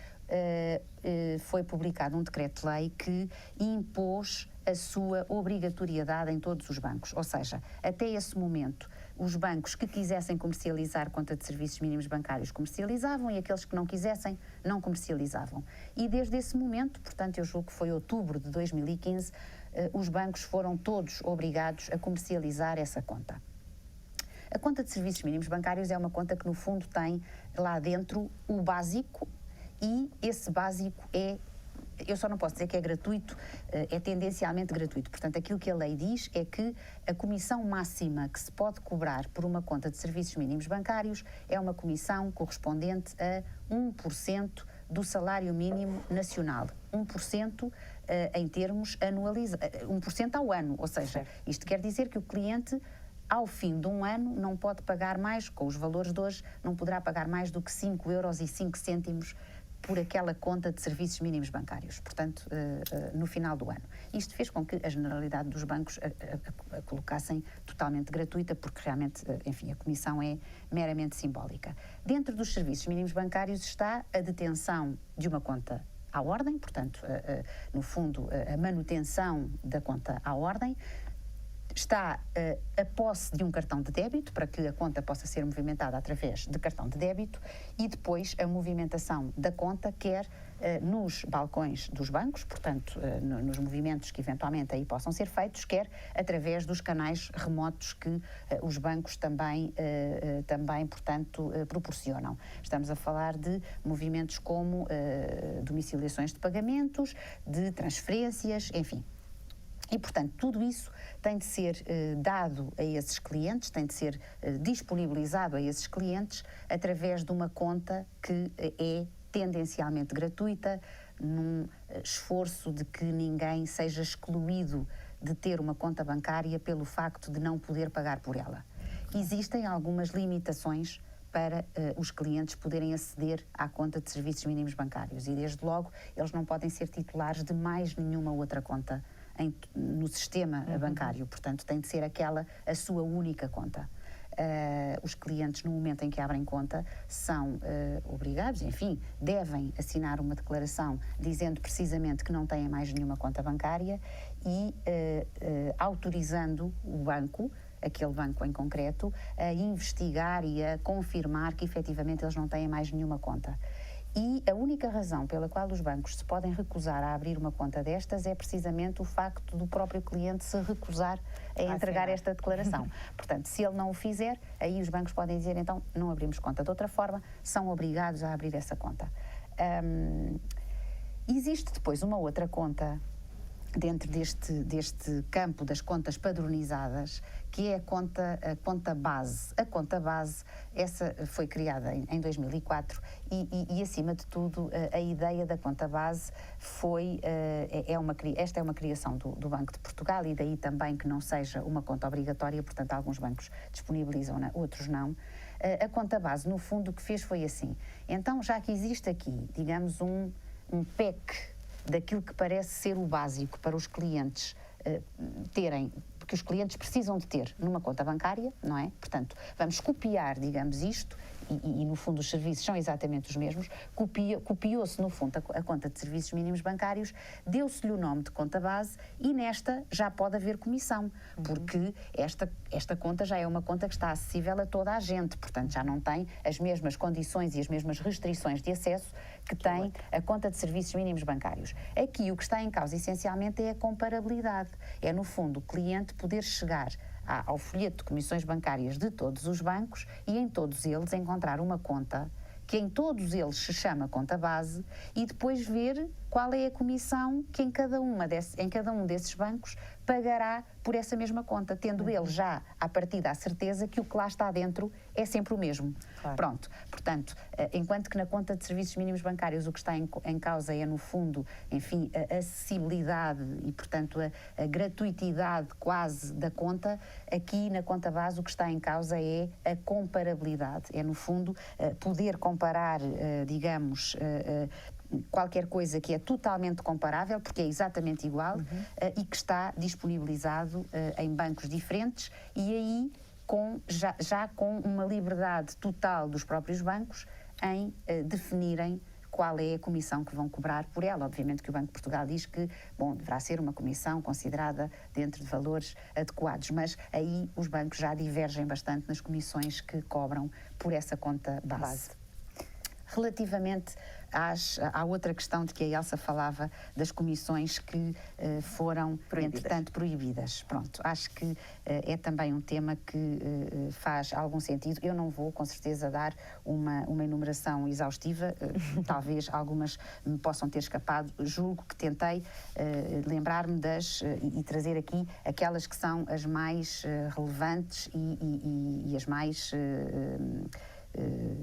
foi publicado um decreto-lei que impôs a sua obrigatoriedade em todos os bancos, ou seja, até esse momento os bancos que quisessem comercializar conta de serviços mínimos bancários comercializavam e aqueles que não quisessem não comercializavam. E desde esse momento, portanto eu julgo que foi outubro de 2015, os bancos foram todos obrigados a comercializar essa conta. A conta de serviços mínimos bancários é uma conta que, no fundo, tem lá dentro o básico e esse básico eu só não posso dizer que é gratuito, é tendencialmente gratuito. Portanto, aquilo que a lei diz é que a comissão máxima que se pode cobrar por uma conta de serviços mínimos bancários é uma comissão correspondente a 1% do salário mínimo nacional. 1% em termos anualizados, 1% ao ano, ou seja, isto quer dizer que o cliente, ao fim de um ano, não pode pagar mais, com os valores de hoje, não poderá pagar mais do que 5,05 € por aquela conta de serviços mínimos bancários, portanto, no final do ano. Isto fez com que a generalidade dos bancos a colocassem totalmente gratuita, porque realmente, enfim, a comissão é meramente simbólica. Dentro dos serviços mínimos bancários está a detenção de uma conta à ordem, portanto, no fundo, a manutenção da conta à ordem. Está a posse de um cartão de débito, para que a conta possa ser movimentada através de cartão de débito, e depois a movimentação da conta, quer nos balcões dos bancos, portanto, nos movimentos que eventualmente aí possam ser feitos, quer através dos canais remotos que os bancos também, portanto, proporcionam. Estamos a falar de movimentos como domiciliações de pagamentos, de transferências, enfim. E, portanto, tudo isso tem de ser dado a esses clientes, tem de ser disponibilizado a esses clientes através de uma conta que é tendencialmente gratuita, num esforço de que ninguém seja excluído de ter uma conta bancária pelo facto de não poder pagar por ela. Existem algumas limitações para os clientes poderem aceder à conta de serviços mínimos bancários. E, desde logo, eles não podem ser titulares de mais nenhuma outra conta no sistema bancário. Portanto, tem de ser aquela a sua única conta. Os clientes, no momento em que abrem conta, são obrigados, enfim, devem assinar uma declaração dizendo precisamente que não têm mais nenhuma conta bancária e autorizando o banco, aquele banco em concreto, a investigar e a confirmar que efetivamente eles não têm mais nenhuma conta. E a única razão pela qual os bancos se podem recusar a abrir uma conta destas é precisamente o facto do próprio cliente se recusar a entregar esta declaração. Portanto, se ele não o fizer, aí os bancos podem dizer, então, não abrimos conta. De outra forma, são obrigados a abrir essa conta. Existe depois uma outra conta dentro deste campo das contas padronizadas, que é a conta base. A conta base, essa foi criada em 2004 e acima de tudo, a ideia da conta base foi, esta é uma criação do Banco de Portugal e daí também que não seja uma conta obrigatória, portanto alguns bancos disponibilizam-na, outros não. A conta base, no fundo, o que fez foi assim. Então, já que existe aqui, digamos, um PEC daquilo que parece ser o básico para os clientes terem, que os clientes precisam de ter numa conta bancária, não é? Portanto, vamos copiar, digamos, isto, e no fundo os serviços são exatamente os mesmos, copiou-se no fundo a conta de serviços mínimos bancários, deu-se-lhe o nome de conta base e nesta já pode haver comissão, porque esta conta já é uma conta que está acessível a toda a gente, portanto já não tem as mesmas condições e as mesmas restrições de acesso que tem a conta de serviços mínimos bancários. Aqui o que está em causa essencialmente é a comparabilidade, é no fundo o cliente poder chegar ao folheto de comissões bancárias de todos os bancos e em todos eles encontrar uma conta que em todos eles se chama conta base e depois ver qual é a comissão que em cada um desses bancos pagará por essa mesma conta, tendo ele já, à partida, a certeza que o que lá está dentro é sempre o mesmo. Claro. Pronto. Portanto, enquanto que na conta de serviços mínimos bancários o que está em causa é, no fundo, enfim, a acessibilidade e, portanto, a gratuitidade quase da conta, aqui na conta base o que está em causa é a comparabilidade. É, no fundo, poder comparar, digamos, qualquer coisa que é totalmente comparável, porque é exatamente igual, e que está disponibilizado em bancos diferentes e aí já com uma liberdade total dos próprios bancos em definirem qual é a comissão que vão cobrar por ela. Obviamente que o Banco de Portugal diz que, bom, deverá ser uma comissão considerada dentro de valores adequados, mas aí os bancos já divergem bastante nas comissões que cobram por essa conta base. Relativamente à outra questão de que a Elsa falava, das comissões que foram, entretanto, proibidas. Pronto, acho que é também um tema que faz algum sentido. Eu não vou, com certeza, dar uma enumeração exaustiva, talvez algumas me possam ter escapado. Julgo que tentei lembrar-me e trazer aqui aquelas que são as mais relevantes e as mais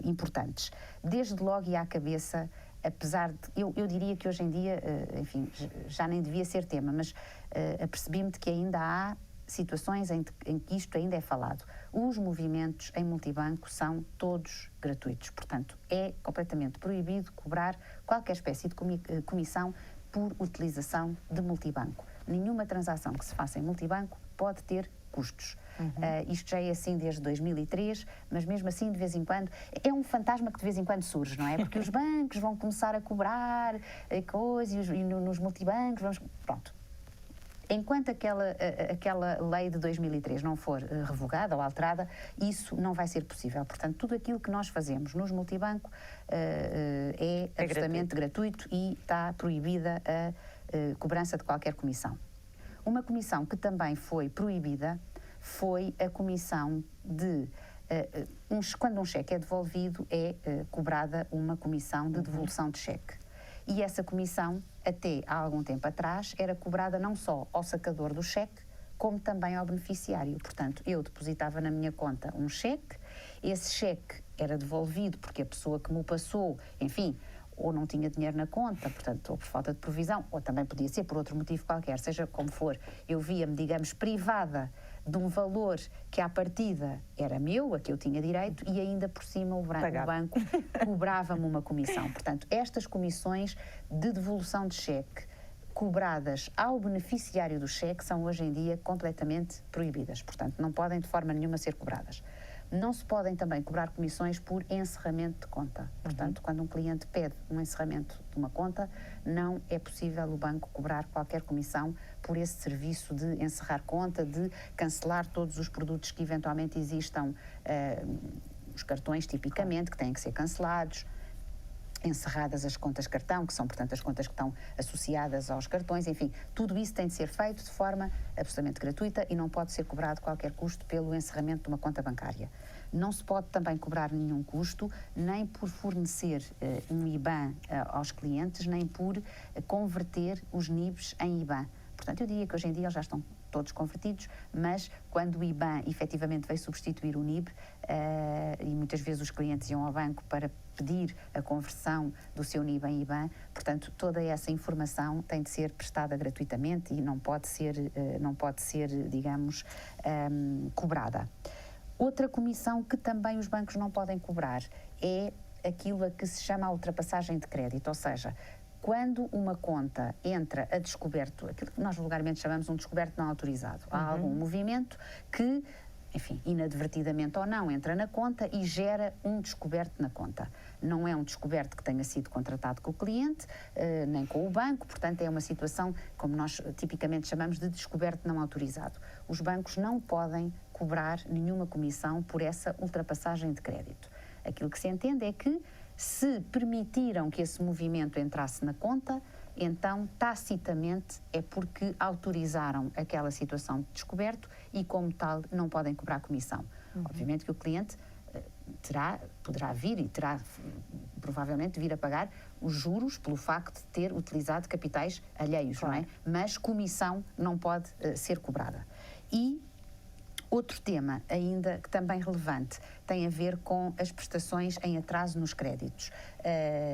importantes. Desde logo e à cabeça, apesar de... Eu diria que hoje em dia, enfim, já nem devia ser tema, mas apercebi-me de que ainda há situações em que isto ainda é falado. Os movimentos em multibanco são todos gratuitos, portanto, é completamente proibido cobrar qualquer espécie de comissão por utilização de multibanco. Nenhuma transação que se faça em multibanco pode ter custos. Isto já é assim desde 2003, mas mesmo assim, de vez em quando, é um fantasma que de vez em quando surge, não é? Porque os bancos vão começar a cobrar coisas e nos multibancos vamos... Pronto. Enquanto aquela lei de 2003 não for revogada ou alterada, isso não vai ser possível. Portanto, tudo aquilo que nós fazemos nos multibanco é absolutamente gratuito e está proibida a cobrança de qualquer comissão. Uma comissão que também foi proibida foi a comissão de... quando um cheque é devolvido, é cobrada uma comissão de devolução de cheque. E essa comissão, até há algum tempo atrás, era cobrada não só ao sacador do cheque, como também ao beneficiário. Portanto, eu depositava na minha conta um cheque, esse cheque era devolvido porque a pessoa que me o passou, enfim, ou não tinha dinheiro na conta, portanto, ou por falta de provisão, ou também podia ser por outro motivo qualquer, seja como for, eu via-me, digamos, privada de um valor que à partida era meu, a que eu tinha direito, e ainda por cima o banco cobrava-me uma comissão. Portanto, estas comissões de devolução de cheque cobradas ao beneficiário do cheque são hoje em dia completamente proibidas. Portanto, não podem de forma nenhuma ser cobradas. Não se podem também cobrar comissões por encerramento de conta. Portanto, quando um cliente pede um encerramento de uma conta, não é possível o banco cobrar qualquer comissão por esse serviço de encerrar conta, de cancelar todos os produtos que eventualmente existam, os cartões tipicamente, que têm que ser cancelados, encerradas as contas cartão, que são, portanto, as contas que estão associadas aos cartões, enfim, tudo isso tem de ser feito de forma absolutamente gratuita e não pode ser cobrado qualquer custo pelo encerramento de uma conta bancária. Não se pode também cobrar nenhum custo, nem por fornecer um IBAN aos clientes, nem por converter os NIBs em IBAN. Portanto, eu diria que hoje em dia eles já estão todos convertidos, mas quando o IBAN efetivamente veio substituir o NIB, e muitas vezes os clientes iam ao banco para pedir a conversão do seu NIB em IBAN, portanto, toda essa informação tem de ser prestada gratuitamente e não pode ser, digamos, cobrada. Outra comissão que também os bancos não podem cobrar é aquilo a que se chama a ultrapassagem de crédito, ou seja, quando uma conta entra a descoberto, aquilo que nós vulgarmente chamamos um descoberto não autorizado, há algum movimento que, enfim, inadvertidamente ou não, entra na conta e gera um descoberto na conta. Não é um descoberto que tenha sido contratado com o cliente, nem com o banco, portanto é uma situação, como nós tipicamente chamamos, de descoberto não autorizado. Os bancos não podem cobrar nenhuma comissão por essa ultrapassagem de crédito. Aquilo que se entende é que, se permitiram que esse movimento entrasse na conta, então, tacitamente, é porque autorizaram aquela situação de descoberto e, como tal, não podem cobrar comissão. Obviamente que o cliente poderá vir e terá, provavelmente, vir a pagar os juros pelo facto de ter utilizado capitais alheios, claro, não é? Mas comissão não pode ser cobrada. E outro tema, ainda que também relevante, tem a ver com as prestações em atraso nos créditos.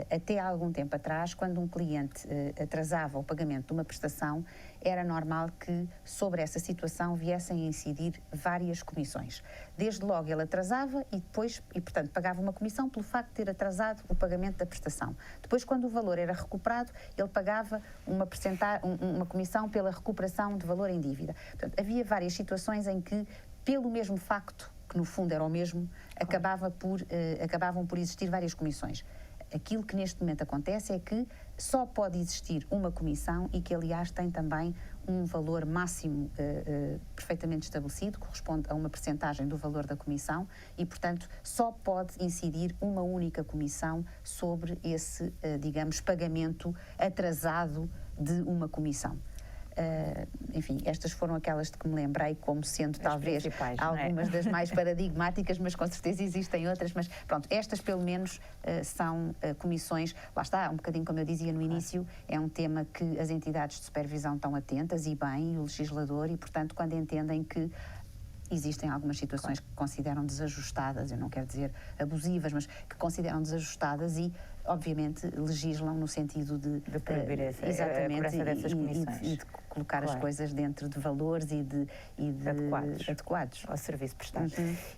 Até há algum tempo atrás, quando um cliente atrasava o pagamento de uma prestação, era normal que sobre essa situação viessem a incidir várias comissões. Desde logo ele atrasava e depois, portanto, pagava uma comissão pelo facto de ter atrasado o pagamento da prestação. Depois, quando o valor era recuperado, ele pagava uma comissão pela recuperação de valor em dívida. Portanto, havia várias situações em que, pelo mesmo facto, que no fundo era o mesmo, acabavam por existir várias comissões. Aquilo que neste momento acontece é que só pode existir uma comissão e que, aliás, tem também um valor máximo perfeitamente estabelecido, corresponde a uma percentagem do valor da comissão e, portanto, só pode incidir uma única comissão sobre esse, digamos, pagamento atrasado de uma comissão. Enfim, estas foram aquelas de que me lembrei como sendo talvez algumas das mais paradigmáticas, mas com certeza existem outras, mas pronto, estas pelo menos são comissões, lá está, um bocadinho como eu dizia no início, é um tema que as entidades de supervisão estão atentas e bem, o legislador, e portanto quando entendem que existem algumas situações que consideram desajustadas, eu não quero dizer abusivas, mas que consideram desajustadas e, obviamente, legislam no sentido de proibir exatamente, dessas comissões. E de colocar as coisas dentro de valores e de adequados ao serviço prestado.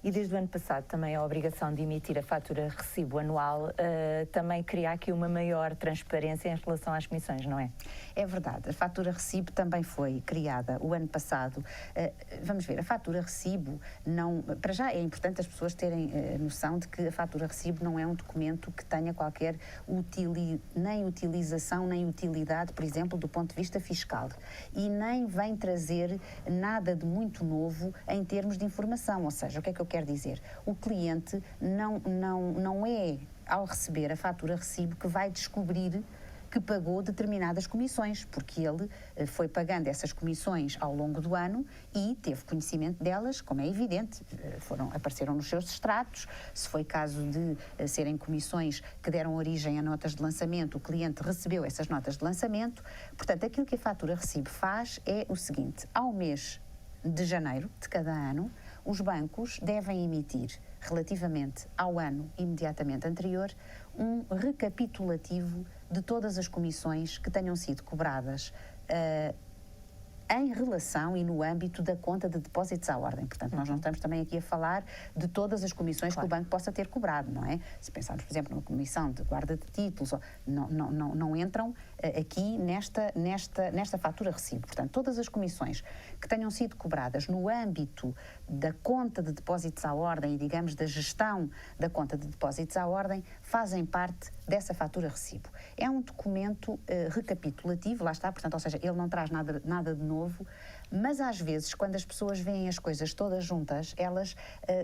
E desde o ano passado também a obrigação de emitir a fatura recibo anual também cria aqui uma maior transparência em relação às comissões, não é? É verdade, a fatura recibo também foi criada o ano passado. Vamos ver, a fatura recibo não... Para já é importante as pessoas terem noção de que a fatura recibo não é um documento que tenha qualquer nem utilização, nem utilidade, por exemplo, do ponto de vista fiscal. E nem vem trazer nada de muito novo em termos de informação. Ou seja, o que é que eu quero dizer? O cliente não é, ao receber a fatura recibo, que vai descobrir que pagou determinadas comissões, porque ele foi pagando essas comissões ao longo do ano e teve conhecimento delas, como é evidente, apareceram nos seus extratos, se foi caso de serem comissões que deram origem a notas de lançamento, o cliente recebeu essas notas de lançamento. Portanto, aquilo que a fatura recibo faz é o seguinte: ao mês de janeiro de cada ano, os bancos devem emitir, relativamente ao ano imediatamente anterior, um recapitulativo de todas as comissões que tenham sido cobradas em relação e no âmbito da conta de depósitos à ordem. Portanto, nós não estamos também aqui a falar de todas as comissões que o banco possa ter cobrado, não é? Se pensarmos, por exemplo, numa comissão de guarda de títulos, não entram aqui nesta fatura recibo. Portanto, todas as comissões que tenham sido cobradas no âmbito da conta de depósitos à ordem e, digamos, da gestão da conta de depósitos à ordem, fazem parte dessa fatura recibo. É um documento recapitulativo, lá está, portanto, ou seja, ele não traz nada de novo, mas às vezes, quando as pessoas veem as coisas todas juntas, elas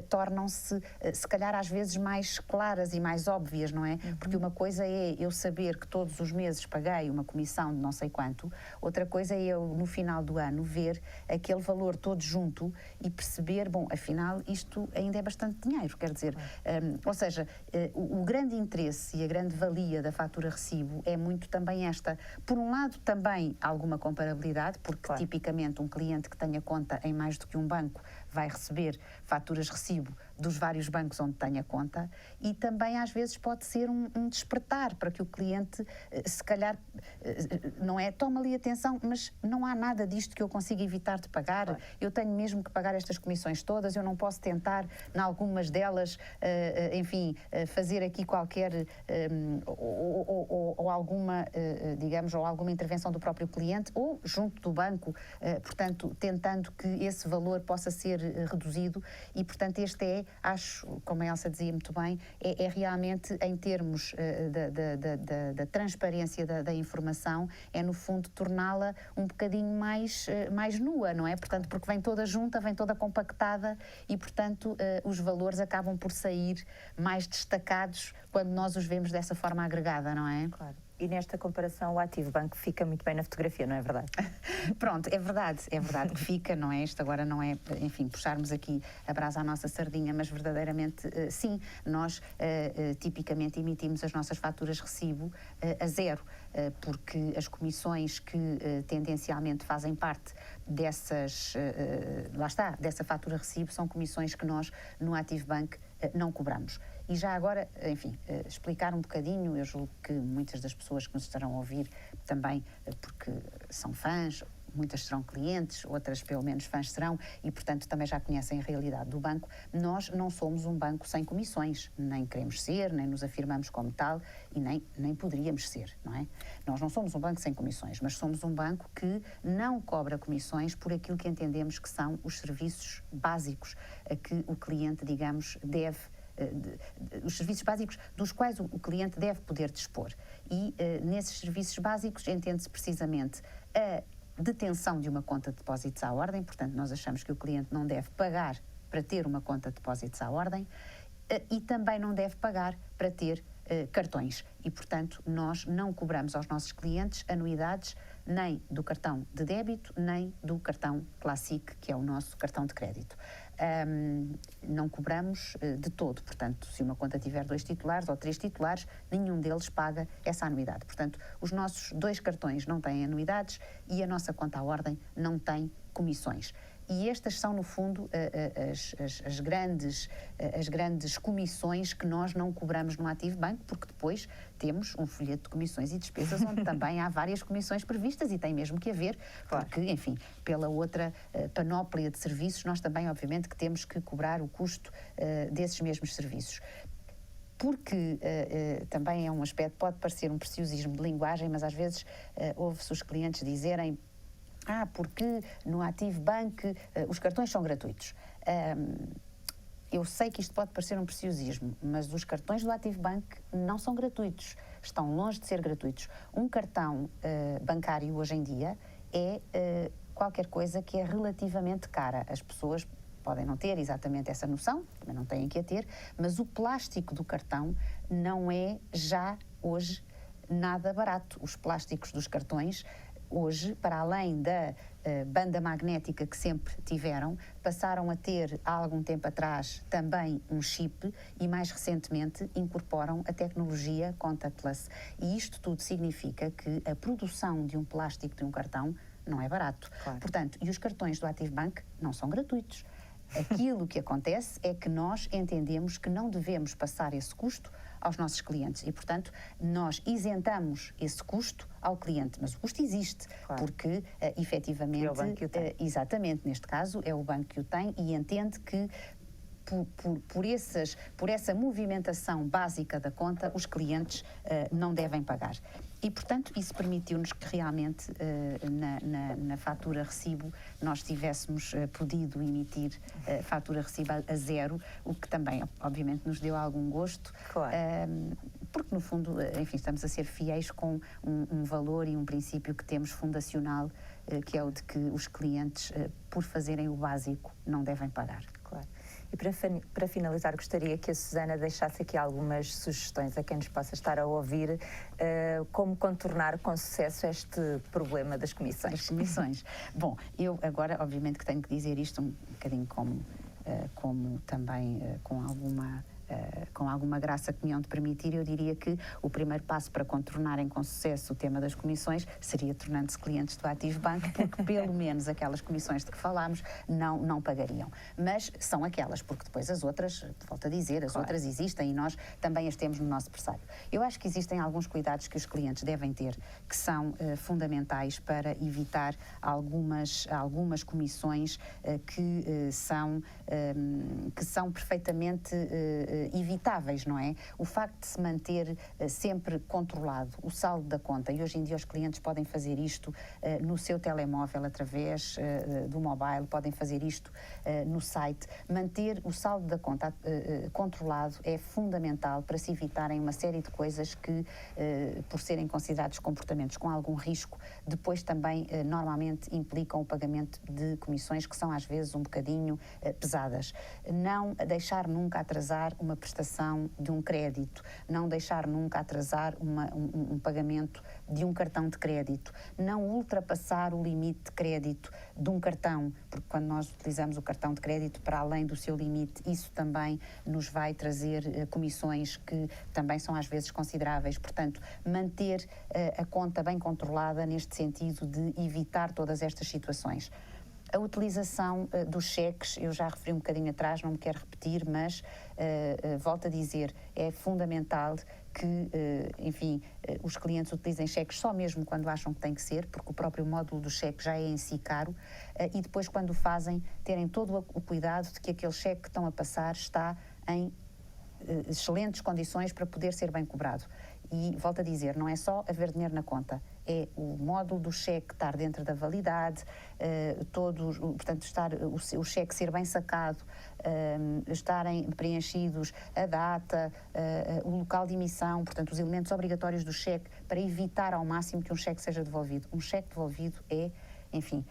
tornam-se, se calhar às vezes, mais claras e mais óbvias, não é? Porque uma coisa é eu saber que todos os meses paguei uma comissão de não sei quanto, outra coisa é eu, no final do ano, ver aquele valor todo junto e perceber, bom, afinal, isto ainda é bastante dinheiro, quer dizer, ou seja, o grande interesse e a grande valia da fatura recibo é muito também esta. Por um lado, também alguma comparabilidade, porque tipicamente um cliente que tenha conta em mais do que um banco vai receber faturas recibo dos vários bancos onde tenha conta, e também às vezes pode ser um despertar para que o cliente, se calhar, não é, toma ali atenção, mas não há nada disto que eu consiga evitar de pagar, eu tenho mesmo que pagar estas comissões todas, eu não posso tentar, em algumas delas, enfim, fazer aqui qualquer, ou alguma, digamos, ou alguma intervenção do próprio cliente, ou junto do banco, portanto, tentando que esse valor possa ser reduzido, e, portanto, este é, acho, como a Elsa dizia muito bem, é realmente, em termos da transparência da informação, é, no fundo, torná-la um bocadinho mais nua, não é? Portanto, porque vem toda junta, vem toda compactada e, portanto, os valores acabam por sair mais destacados quando nós os vemos dessa forma agregada, não é? Claro. E nesta comparação o Ativo Banco fica muito bem na fotografia, não é verdade? Pronto, é verdade que fica, não é? Isto agora não é, enfim, puxarmos aqui a brasa à nossa sardinha, mas verdadeiramente sim, nós tipicamente emitimos as nossas faturas recibo a zero, porque as comissões que tendencialmente fazem parte dessas, lá está, dessa fatura recibo, são comissões que nós no Ativo Banco não cobramos. E já agora, enfim, explicar um bocadinho, eu julgo que muitas das pessoas que nos estarão a ouvir também, porque são fãs, muitas serão clientes, outras pelo menos fãs serão, e portanto também já conhecem a realidade do banco. Nós não somos um banco sem comissões, nem queremos ser, nem nos afirmamos como tal, e nem poderíamos ser, não é? Nós não somos um banco sem comissões, mas somos um banco que não cobra comissões por aquilo que entendemos que são os serviços básicos a que o cliente, digamos, deve, os serviços básicos dos quais o cliente deve poder dispor. E nesses serviços básicos entende-se precisamente a detenção de uma conta de depósitos à ordem, portanto nós achamos que o cliente não deve pagar para ter uma conta de depósitos à ordem e também não deve pagar para ter cartões. E, portanto, nós não cobramos aos nossos clientes anuidades nem do cartão de débito, nem do cartão Classic, que é o nosso cartão de crédito. Não cobramos de todo, portanto, se uma conta tiver 2 titulares ou 3 titulares, nenhum deles paga essa anuidade. Portanto, os nossos 2 cartões não têm anuidades e a nossa conta à ordem não tem comissões. E estas são, no fundo, as grandes comissões que nós não cobramos no Ativo Banco, porque depois temos um folheto de comissões e despesas onde também há várias comissões previstas e tem mesmo que haver, porque, enfim, pela outra panóplia de serviços, nós também, obviamente, que temos que cobrar o custo desses mesmos serviços. Porque também é um aspecto, pode parecer um preciosismo de linguagem, mas às vezes ouve-se os clientes dizerem porque no Ativo Banco os cartões são gratuitos. Eu sei que isto pode parecer um preciosismo, mas os cartões do Ativo Banco não são gratuitos, estão longe de ser gratuitos. Um cartão bancário hoje em dia é qualquer coisa que é relativamente cara. As pessoas podem não ter exatamente essa noção, também não têm que a ter, mas o plástico do cartão não é já hoje nada barato. Os plásticos dos cartões hoje, para além da banda magnética que sempre tiveram, passaram a ter, há algum tempo atrás, também um chip e, mais recentemente, incorporam a tecnologia contactless. E isto tudo significa que a produção de um plástico de um cartão não é barato. Claro. Portanto, e os cartões do Ativo Banco não são gratuitos. Aquilo que acontece é que nós entendemos que não devemos passar esse custo aos nossos clientes e, portanto, nós isentamos esse custo ao cliente, mas o custo existe, claro, porque efetivamente, é o banco que o tem. Exatamente, neste caso é o banco que o tem e entende que por essa movimentação básica da conta, os clientes não devem pagar. E, portanto, isso permitiu-nos que realmente na fatura recibo nós tivéssemos podido emitir fatura recibo a zero, o que também, obviamente, nos deu algum gosto. Claro. Porque, no fundo, enfim, estamos a ser fiéis com um valor e um princípio que temos fundacional, que é o de que os clientes, por fazerem o básico, não devem pagar. Claro. E para finalizar, gostaria que a Susana deixasse aqui algumas sugestões a quem nos possa estar a ouvir, como contornar com sucesso este problema das comissões. Das comissões. Bom, eu agora, obviamente, que tenho que dizer isto um bocadinho como também com alguma graça que me hão de permitir, eu diria que o primeiro passo para contornarem com sucesso o tema das comissões seria tornando-se clientes do Ativo Banco, porque pelo menos aquelas comissões de que falámos não pagariam. Mas são aquelas, porque depois as outras, volto a dizer, as outras existem e nós também as temos no nosso pressário. Eu acho que existem alguns cuidados que os clientes devem ter, que são fundamentais para evitar algumas comissões que são perfeitamente evitáveis, não é? O facto de se manter sempre controlado o saldo da conta, e hoje em dia os clientes podem fazer isto no seu telemóvel, através do mobile, podem fazer isto no site. Manter o saldo da conta controlado é fundamental para se evitarem uma série de coisas que, por serem considerados comportamentos com algum risco, depois também normalmente implicam o pagamento de comissões que são às vezes um bocadinho pesadas. Não deixar nunca atrasar uma prestação de um crédito, não deixar nunca atrasar um pagamento de um cartão de crédito, não ultrapassar o limite de crédito de um cartão, porque quando nós utilizamos o cartão de crédito para além do seu limite, isso também nos vai trazer comissões que também são às vezes consideráveis. Portanto, manter a conta bem controlada neste sentido de evitar todas estas situações. A utilização dos cheques, eu já referi um bocadinho atrás, não me quero repetir, mas volto a dizer, é fundamental que, enfim, os clientes utilizem cheques só mesmo quando acham que tem que ser, porque o próprio módulo do cheque já é em si caro, e depois quando o fazem, terem todo o cuidado de que aquele cheque que estão a passar está em excelentes condições para poder ser bem cobrado. E, volto a dizer, não é só haver dinheiro na conta, é o módulo do cheque estar dentro da validade, portanto, o cheque ser bem sacado, estarem preenchidos a data, o local de emissão, portanto, os elementos obrigatórios do cheque, para evitar ao máximo que um cheque seja devolvido. Um cheque devolvido é, enfim,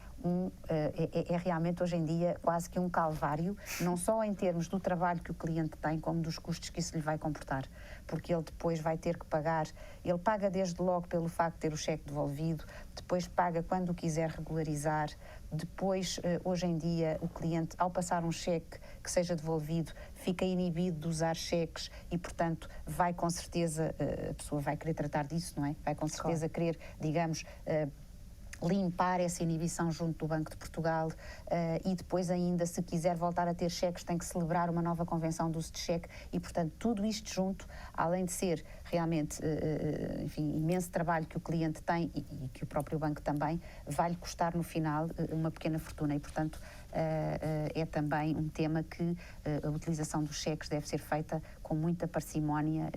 é realmente hoje em dia quase que um calvário, não só em termos do trabalho que o cliente tem, como dos custos que isso lhe vai comportar, porque ele depois vai ter que pagar, ele paga desde logo pelo facto de ter o cheque devolvido, depois paga quando o quiser regularizar, depois, hoje em dia, o cliente, ao passar um cheque que seja devolvido, fica inibido de usar cheques e, portanto, vai com certeza, a pessoa vai querer tratar disso, não é? Vai com certeza querer, digamos, limpar essa inibição junto do Banco de Portugal e depois ainda, se quiser voltar a ter cheques, tem que celebrar uma nova convenção de uso de cheque e, portanto, tudo isto junto, além de ser realmente, enfim, imenso trabalho que o cliente tem e que o próprio banco também, vai-lhe custar no final uma pequena fortuna e, portanto, é também um tema que a utilização dos cheques deve ser feita com muita parcimónia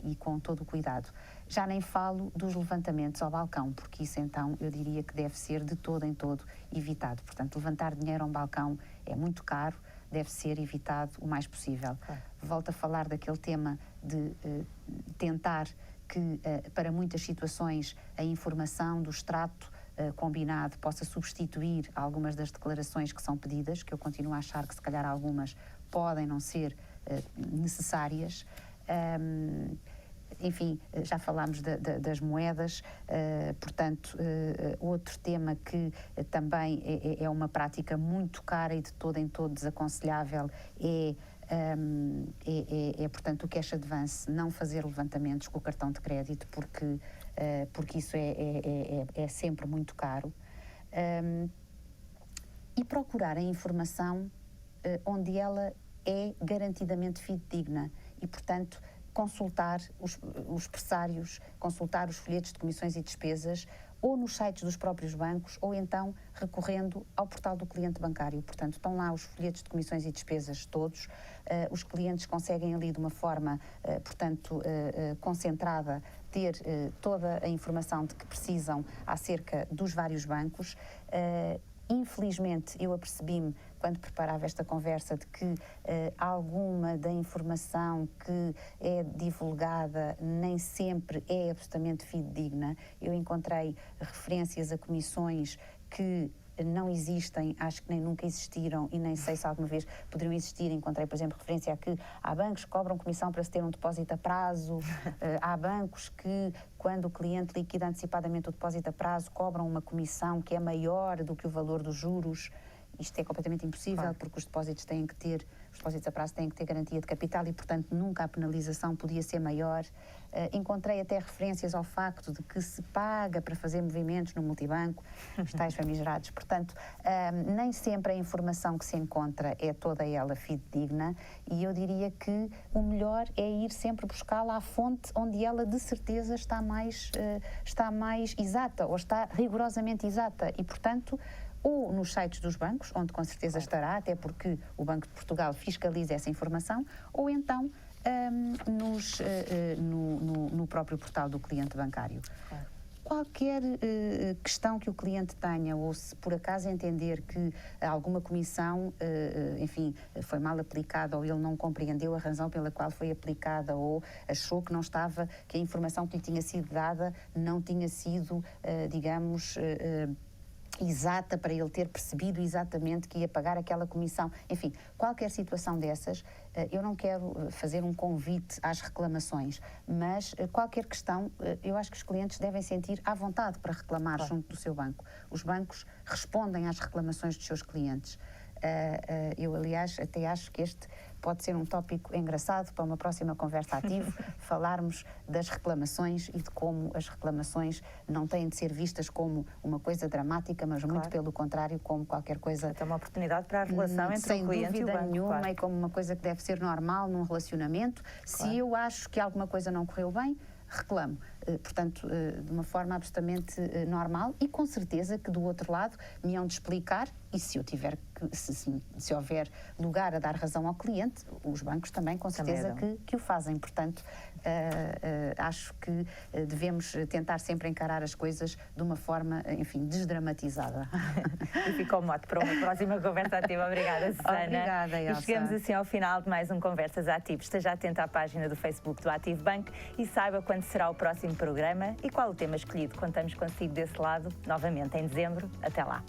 e com todo o cuidado. Já nem falo dos levantamentos ao balcão, porque isso então eu diria que deve ser de todo em todo evitado. Portanto, levantar dinheiro a um balcão é muito caro, deve ser evitado o mais possível. Claro. Volto a falar daquele tema de tentar que, para muitas situações, a informação do extrato combinado possa substituir algumas das declarações que são pedidas, que eu continuo a achar que se calhar algumas podem não ser necessárias. Enfim, já falámos das moedas, portanto, outro tema que também é uma prática muito cara e de todo em todo desaconselhável portanto, o cash advance, não fazer levantamentos com o cartão de crédito, porque isso é sempre muito caro. E procurar a informação onde ela é garantidamente fidedigna e, portanto, consultar os pressários, consultar os folhetos de comissões e despesas, ou nos sites dos próprios bancos, ou então recorrendo ao portal do cliente bancário. Portanto, estão lá os folhetos de comissões e despesas todos, os clientes conseguem ali de uma forma, portanto, concentrada, ter toda a informação de que precisam acerca dos vários bancos. Infelizmente, eu apercebi-me, quando preparava esta conversa, de que alguma da informação que é divulgada nem sempre é absolutamente fidedigna. Eu encontrei referências a comissões que não existem, acho que nem nunca existiram e nem sei se alguma vez poderiam existir. Encontrei, por exemplo, referência a que há bancos que cobram comissão para se ter um depósito a prazo, há bancos que, quando o cliente liquida antecipadamente o depósito a prazo, cobram uma comissão que é maior do que o valor dos juros. Isto é completamente impossível, claro, porque os depósitos a prazo têm que ter garantia de capital e, portanto, nunca a penalização podia ser maior. Encontrei até referências ao facto de que se paga para fazer movimentos no multibanco, os tais famigerados. Portanto, nem sempre a informação que se encontra é toda ela fidedigna e eu diria que o melhor é ir sempre buscá-la à fonte onde ela de certeza está mais exata ou está rigorosamente exata e, portanto, ou nos sites dos bancos, onde com certeza estará, até porque o Banco de Portugal fiscaliza essa informação, ou então no próprio portal do cliente bancário. Claro. Qualquer questão que o cliente tenha, ou se por acaso entender que alguma comissão, enfim, foi mal aplicada, ou ele não compreendeu a razão pela qual foi aplicada, ou achou que não estava, que a informação que lhe tinha sido dada não tinha sido, digamos, exata para ele ter percebido exatamente que ia pagar aquela comissão. Enfim, qualquer situação dessas, eu não quero fazer um convite às reclamações, mas qualquer questão, eu acho que os clientes devem sentir à vontade para reclamar junto do seu banco. Os bancos respondem às reclamações dos seus clientes. Eu, aliás, até acho que este pode ser um tópico engraçado para uma próxima conversa ativa, falarmos das reclamações e de como as reclamações não têm de ser vistas como uma coisa dramática, mas muito pelo contrário, como qualquer coisa... É uma oportunidade para a relação entre o cliente e o banco. Sem dúvida nenhuma, e como uma coisa que deve ser normal num relacionamento. Se eu acho que alguma coisa não correu bem, reclamo. Portanto, de uma forma absolutamente normal e com certeza que do outro lado me hão de explicar e se eu tiver se houver lugar a dar razão ao cliente, os bancos também com certeza que o fazem. Portanto, acho que devemos tentar sempre encarar as coisas de uma forma, enfim, desdramatizada. E ficou o mote para uma próxima conversa ativa. Obrigada, Susana. Obrigada, Elsa. E chegamos assim ao final de mais um Conversas Ativo. Esteja atento à página do Facebook do Ativo Bank e saiba quando será o próximo programa e qual o tema escolhido. Contamos consigo desse lado novamente em dezembro. Até lá.